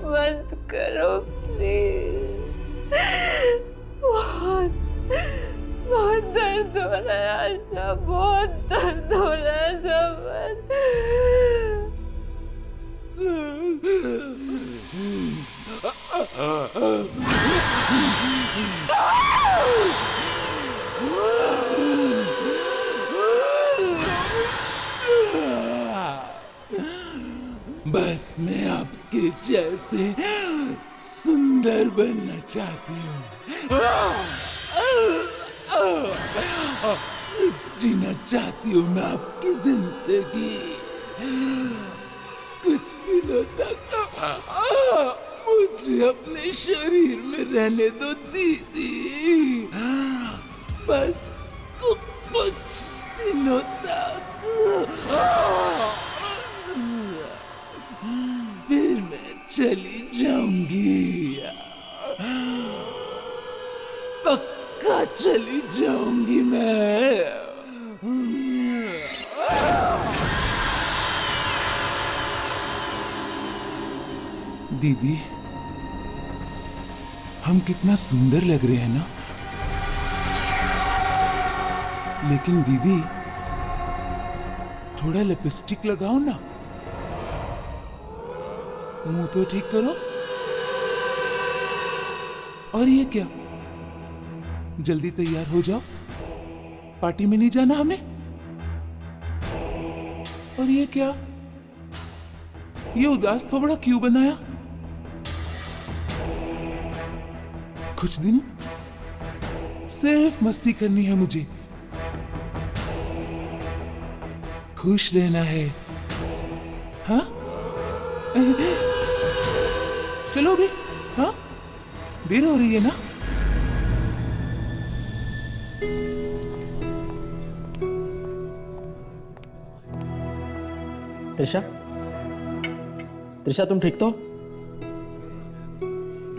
मत करो प्लीज। बहुत दर्द हो रहा है आशा, बहुत दर्द हो रहा है। समझ। बस मैं आपके जैसे सुंदर बनना चाहती हूँ। जीना चाहती हूँ मैं आपकी जिंदगी कुछ दिनों तक। मुझे अपने शरीर में रहने दो दीदी, बस कुछ दिनों तक। फिर मैं चली जाऊंगी, पक्का चली जाऊंगी मैं। दीदी, हम कितना सुंदर लग रहे हैं ना? लेकिन दीदी, थोड़ा लिपस्टिक लगाओ ना, मुंह तो ठीक करो। और ये क्या, जल्दी तैयार हो जाओ, पार्टी में नहीं जाना हमें? और ये क्या, ये उदास थोबड़ा क्यों बनाया? कुछ दिन सिर्फ मस्ती करनी है मुझे, खुश रहना है। हाँ, चलो भी। हाँ, देर हो रही है ना? त्रिशा, त्रिशा तुम ठीक तो?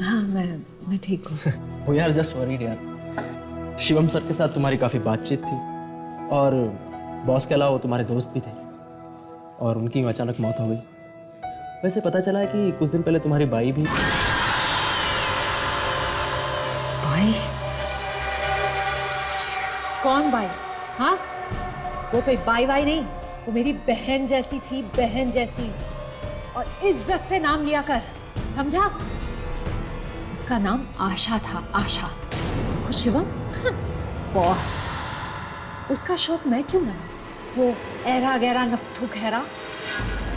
हाँ, मैं ठीक हूँ। वो यार जस्ट वरीड यार, शिवम सर के साथ तुम्हारी काफ़ी बातचीत थी और बॉस के अलावा वो तुम्हारे दोस्त भी थे और उनकी अचानक मौत हो गई। वैसे पता चला है कि कुछ दिन पहले तुम्हारी बाई भी। बाई? कौन बाई? हाँ, वो कोई बाई वाई नहीं, वो मेरी बहन जैसी थी, बहन जैसी। और इज्जत से नाम लिया कर, समझा? उसका नाम आशा था, आशा। और शिवम बॉस, उसका शौक मैं क्यों मना? वो ऐरा गैरा नत्थु खैरा,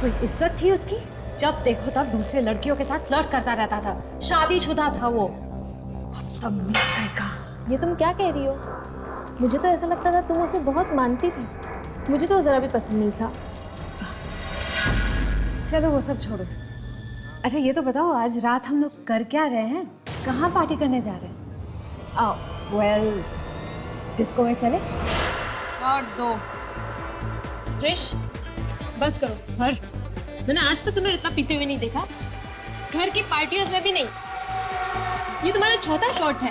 कोई इज्जत थी उसकी? जब देखो तब दूसरे लड़कियों के साथ फ्लर्ट करता रहता था, शादीशुदा था वो। बदतमीज का। ये तुम क्या कह रही हो? मुझे तो ऐसा लगता था तुम उसे बहुत मानती थी। मुझे तो जरा भी पसंद नहीं था। चलो वो सब छोड़ो। अच्छा ये तो बताओ, आज रात हम लोग कर क्या रहे हैं? कहाँ पार्टी करने जा रहे हैं? आओ, वेल डिस्को में चले? और दो क्रिश, बस करो। घर मैंने आज तक तुम्हें इतना पीते हुए नहीं देखा, घर की पार्टियों में भी नहीं। ये तुम्हारा चौथा शॉट है।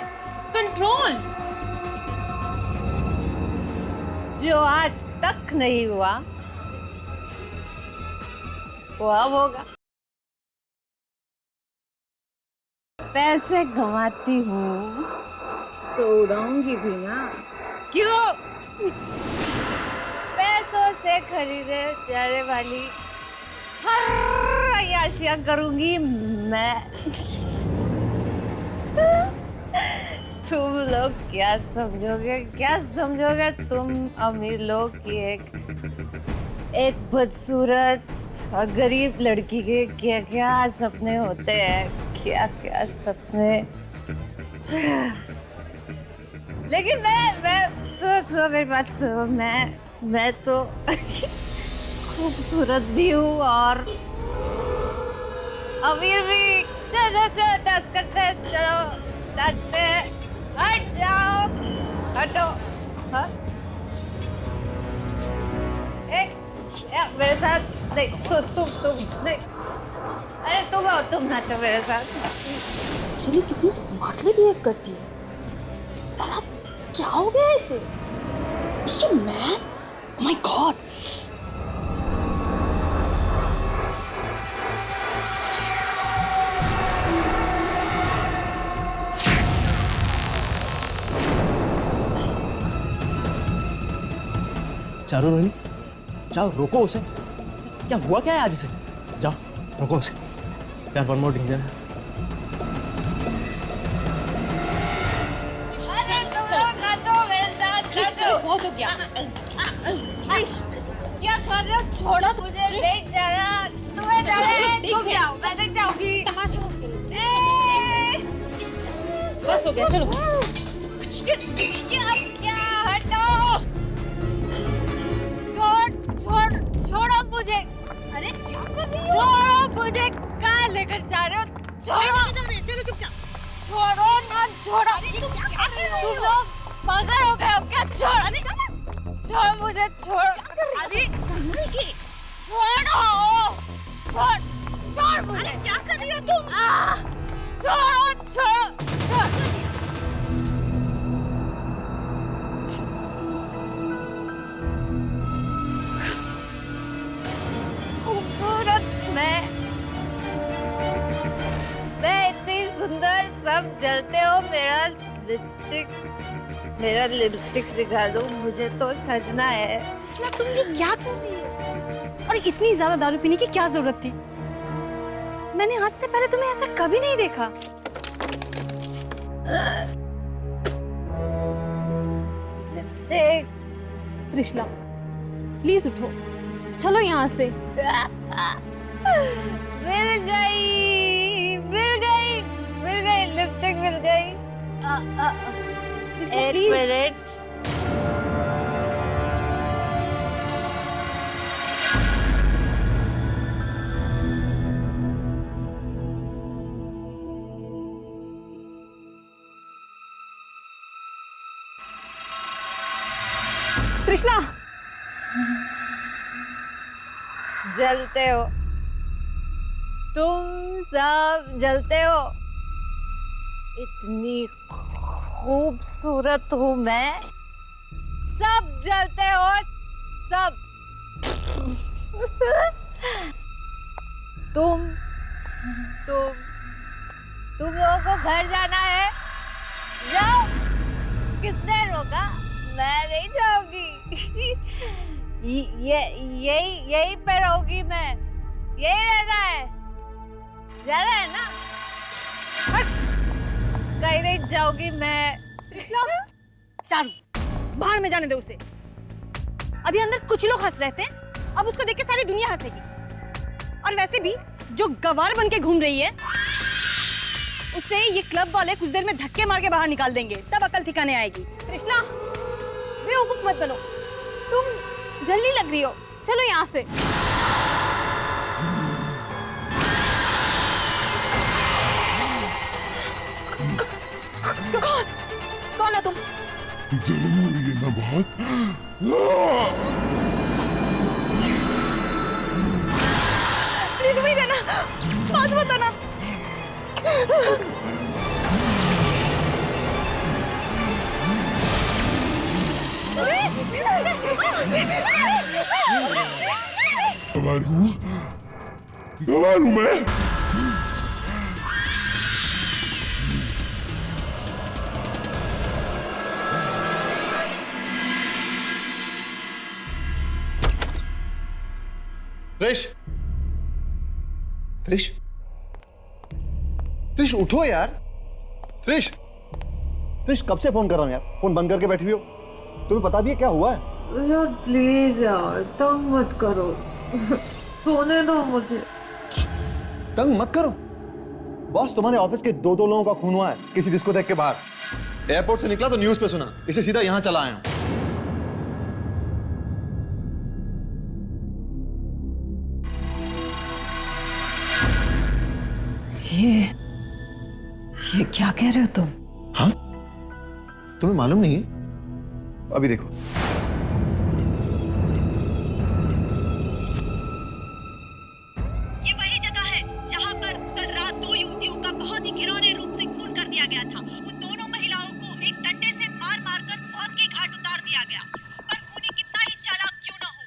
कंट्रोल। जो आज तक नहीं हुआ वो अब होगा। पैसे कमाती हूँ तो उड़ाऊंगी भी ना, क्यों? पैसों से खरीदे जाने वाली हर अय्याशियाँ करूंगी मैं। तुम लोग क्या समझोगे तुम अमीर लोग की एक बदसूरत और गरीब लड़की के क्या क्या सपने होते हैं, क्या क्या सपने। लेकिन मैं सुनो मेरी बात सुनो, मैं तो खूबसूरत भी हूँ और अमीर भी। चलो डांस करते हैं, चलो डांसते हैं। हट जाओ, हटो। हाँ, मेरे साथ नहीं, तुम नहीं। अरे तुम नाचो मेरे साथ। चलिए कितनी स्मार्टली बिहेव करती है। बाबा क्या हो गया इसे? Man, oh my God. चारो रोहिणी, जाओ रोको उसे। क्या हुआ क्या है आज इसे? जाओ रोको उसे यार, वन मोर डेंजर है। बहुत हो गया। क्या कर रहे हो? छोड़ो मुझे, देख जरा। तुम्हें डर है? तुम जाओ, मैं देख जाऊंगी। तमाशा बस हो गया, चलो। क्या हटो, छोड़ो मुझे। अरे छोड़ो मुझे, कहाँ लेकर जा रहे हो? छोड़ो, छोड़ो ना, छोड़ो। तुम लोग पागल हो गए हो क्या? छोड़ मुझे, छोड़। अरे छोड़ मुझे। क्या कर रही हो तुम? छोड़। खूबसूरत मैं इतनी सुंदर, सब जलते हो। मेरा लिपस्टिक दिखा दो, मुझे तो सजना है। तुम ये क्या कर रही हो? और इतनी ज्यादा दारू पीने की क्या जरूरत थी? मैंने आज से पहले तुम्हें ऐसा कभी नहीं देखा। लिपस्टिक। त्रिशला, प्लीज उठो, चलो यहाँ से। मिल गई लिपस्टिक मिल गई। एक मिनट। त्रिशला, जलते हो तुम, सब जलते हो। इतनी खूबसूरत हूँ मैं, सब जलते हो, सब। तुम लोगों को घर जाना है, जाओ। किसने रोका? मैं नहीं जाऊंगी। यही पे रहूंगी मैं, यही रहना है। जाना है ना? कहीं नहीं जाऊंगी मैं। चारू, बाहर में जाने दो उसे। अभी अंदर कुछ लोग हंस रहे थे, अब उसको देख के सारी दुनिया हंसेगी। और वैसे भी जो गवार बन के घूम रही है, उससे ये क्लब वाले कुछ देर में धक्के मार के बाहर निकाल देंगे, तब अकल ठिकाने आएगी। त्रिशला, बेवकूफ मत बनो, तुम जल्दी लग रही हो, चलो यहाँ से। कौन है तुम? जलन हो रही है ना बहुत? प्लीज वहीं रहना, बात मत आना। गवार हूँ मैं। त्रिश उठो यार। त्रिश कब से फोन कर रहा हूँ यार, फोन बंद करके बैठी हुई हो। तुम्हें पता भी है क्या हुआ है? यार प्लीज यार, तंग मत करो, सोने दो मुझे। तंग मत करो? बॉस, तुम्हारे ऑफिस के दो लोगों का खून हुआ है किसी डिस्कोथेक के बाहर। एयरपोर्ट से निकला तो न्यूज पे सुना, इसे सीधा यहाँ चला आया हूँ। ये क्या कह रहे हो तुम? हाँ, तुम्हें मालूम नहीं है? अभी देखो। ये वही जगह है जहाँ पर कल रात दो युवतियों का बहुत ही घिनौने रूप से खून कर दिया गया था। उन दोनों महिलाओं को एक डंडे से मार कर मौत के घाट उतार दिया गया। पर खूनी कितना ही चालाक क्यों न हो,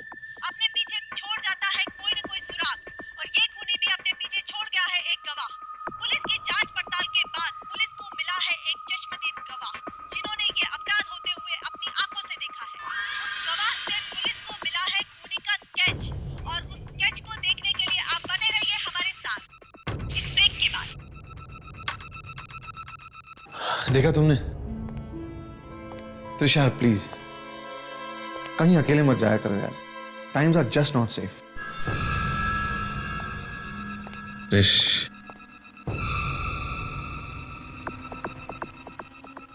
अपने पीछे छोड़ जाता है कोई न कोई सुराग, और ये खूनी भी अपने पीछे छोड़ गया है एक गवाह। पुलिस की जांच पड़ताल के बाद पुलिस को मिला है एक चश्मदीद गवाह, जिन्होंने ये अपराध होते हुए अपनी आंखों से देखा है। उस गवाह से पुलिस को मिला है खूनी का स्केच, और उस स्केच को देखने के लिए आप बने रहिए हमारे साथ इस ब्रेक के बाद। देखा तुमने? त्रिशा प्लीज कहीं अकेले मत जाया करो यार, times are just not safe. Trish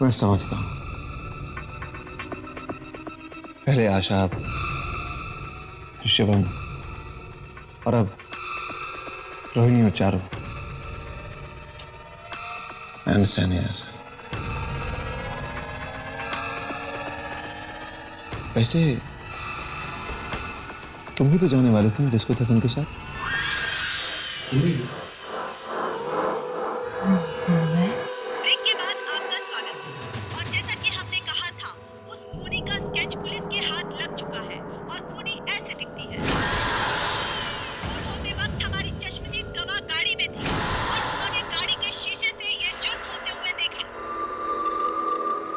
मैं समझता हूँ। पहले आशा, अब शिवम और अब रोहिणी और चारू। I understand यार। वैसे तुम भी तो जाने वाले थे ना डिस्कोथेक के साथ? ब्रेक के बाद आपका स्वागत है। और जैसा कि हमने कहा था, उस खूनी का स्केच पुलिस के हाथ लग चुका है और खूनी ऐसे दिखती है। खून होते वक्त हमारी चश्मदीद गवाह गाड़ी में थी और उन्होंने गाड़ी के शीशे से ये जुर्म होते हुए देखा।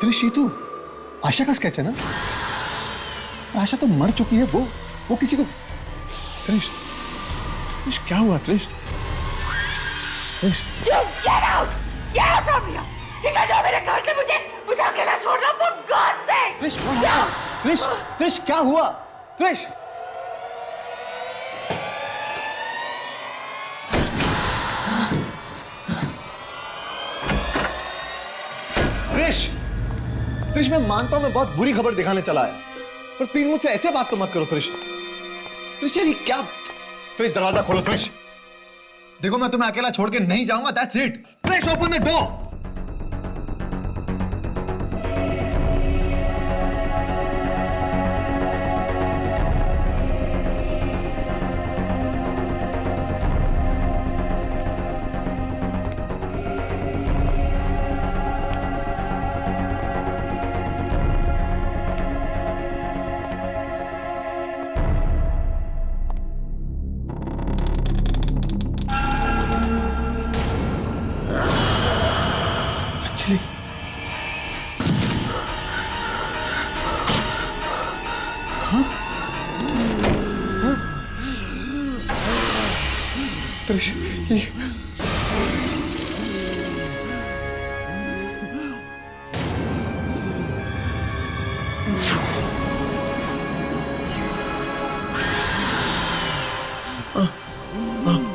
त्रिश, ये तो आशा का स्केच है ना? आशा तो मर चुकी है, वो किसी को। त्रिश, त्रिश क्या हुआ त्रिश? त्रिश, Just get out! Get out from here! निकल जाओ मेरे घर से, मुझे अकेला छोड़ना, for God's sake! त्रिश, त्रिश, त्रिश क्या हुआ? त्रिश, त्रिश, त्रिश मैं मानता हूं मैं बहुत बुरी खबर दिखाने चला आया, पर प्लीज मुझसे ऐसे बात तो मत करो त्रिश। त्रिश यार ये क्या? त्रिश दरवाजा खोलो त्रिश। देखो मैं तुम्हें अकेला छोड़ के नहीं जाऊंगा, that's it. Trish open the door. Trish ये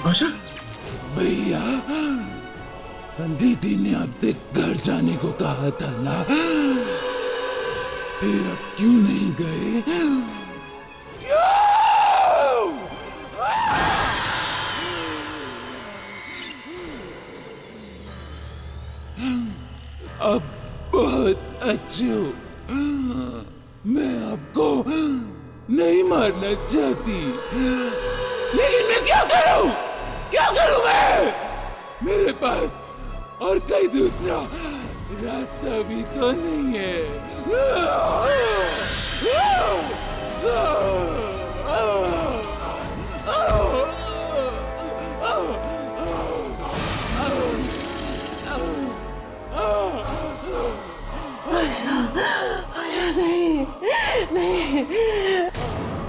आशा, भैया दीदी ने आपसे घर जाने को कहा था ना, फिर अब क्यों नहीं गए? अब बहुत अच्छे हो। मैं आपको नहीं मारना चाहती, लेकिन मैं क्या करूं? क्या करूं मैं? मेरे पास और कोई दूसरा रास्ता भी तो नहीं है। आशा नहीं,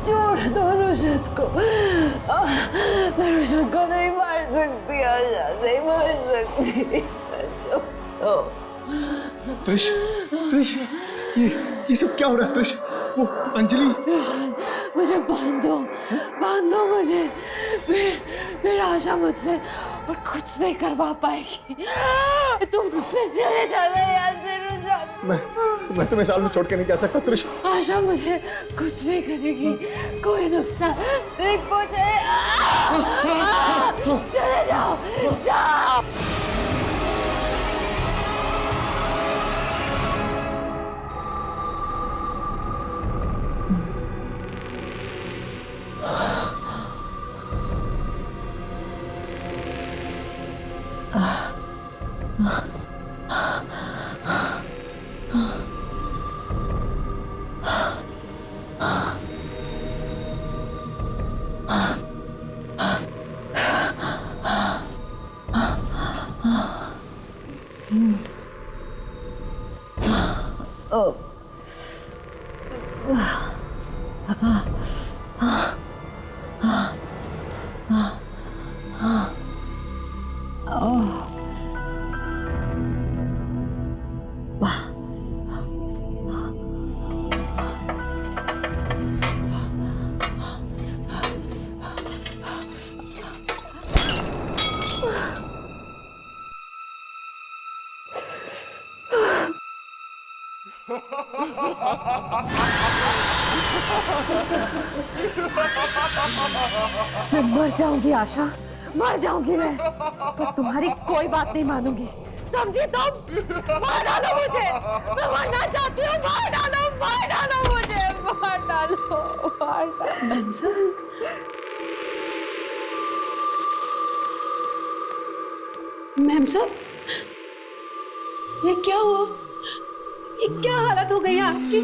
छोड़ दो रुशद को। मैं रुशद को नहीं मार सकती, आशा नहीं मार सकती, छोड़ दो। त्रिश, त्रिश ये सब क्या हो रहा है त्रिश? वो अंजलि, मुझे बांधो मुझे, मेरा आशा मुझसे और कुछ नहीं करवा पाएगी। तुम चले जाना यहाँ से रुशद। मैं तुम्हें साल में छोड़ के नहीं जा सकता त्रिश। आशा मुझे कुछ नहीं करेगी, कोई नुकसान नहीं पहुंचाएगा। चले जाओ। मैं मर जाऊंगी आशा, मर जाऊंगी मैं, पर तुम्हारी कोई बात नहीं मानूंगी, समझी तुम? मार डालो मुझे, मैं मरना चाहती हूँ, मार डालो मुझे, मार डालो, मार डालो। मैम साहब, ये क्या हुआ? ये क्या हालत हो गई आपकी?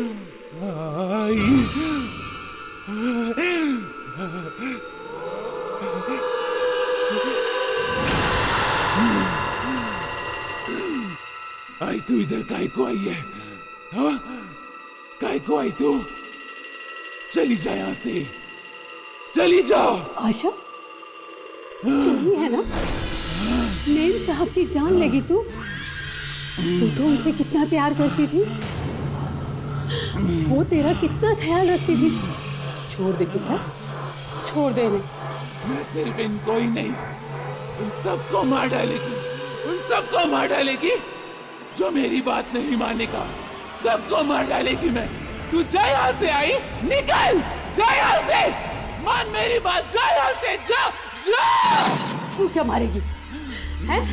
आई तू इधर काहे को आई है? हाँ? काहे को आई तू? चली जा यहाँ से, चली जाओ। आशा, तू है ना? मेम साहब की जान लगी तू तो उनसे कितना प्यार करती थी, वो तेरा कितना ख्याल रखती थी। छोड़ दे बेटा, छोड़ दे इन्हें। मैं सिर्फ इनको ही नहीं, उन सबको मार डालेगी, उन सबको मार डालेगी जो मेरी बात नहीं मानेगा, सबको मार डालेगी मैं। तू जा यहाँ से, आई निकल, जा यहाँ से, मान मेरी बात, जा यहाँ से, जा जा। तू क्या मारेगी? हैं?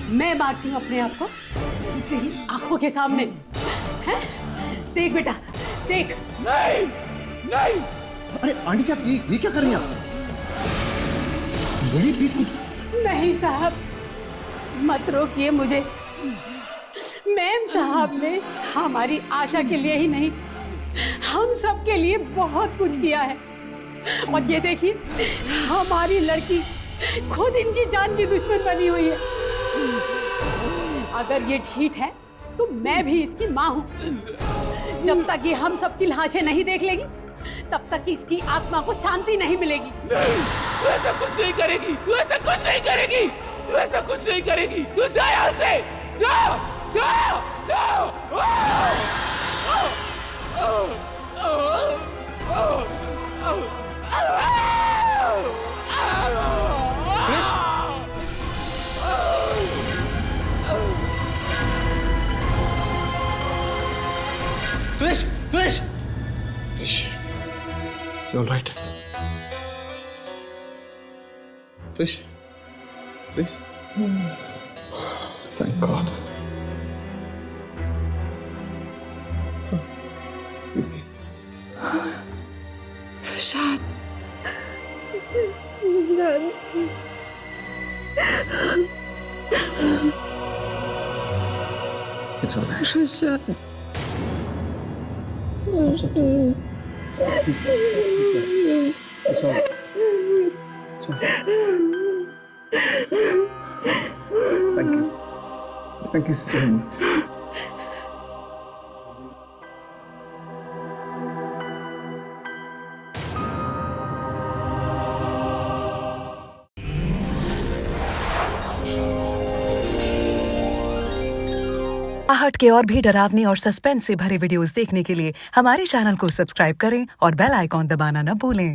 मैं मारती हूँ अपने आप को तेरी आंखों के सामने, हैं? देख बेटा, देख। नहीं, नहीं। अरे आंटी साहब, ये क्या कर रही हैं आप? बोलिए प्लीज कुछ। नहीं साहब, मत रोकिए मुझे। मैम साहब ने हमारी आशा के लिए ही नहीं, हम सब के लिए बहुत कुछ किया है, और ये देखिए हमारी लड़की खुद इनकी जान की दुश्मन बनी हुई है। अगर ये ठीक है तो मैं भी इसकी माँ हूँ। जब तक ये हम सबकी लाशें नहीं देख लेगी, तब तक इसकी आत्मा को शांति नहीं मिलेगी। नहीं, तू ऐसा कुछ नहीं करेगी, तू ऐसा कुछ नहीं करेगी, तू ऐसा कुछ नहीं करेगी। तू जा यहाँ से, जा, जा, जा। त्रिश, त्रिश, त्रिश, you all right? त्रिश, त्रिश, thank God. शाद, It's all right. शाद, सब ठीक है, It's all right. It's all right. Thank you so much. आहट के और भी डरावनी और सस्पेंस से भरे वीडियोस देखने के लिए हमारे चैनल को सब्सक्राइब करें और बेल आइकॉन दबाना न भूलें।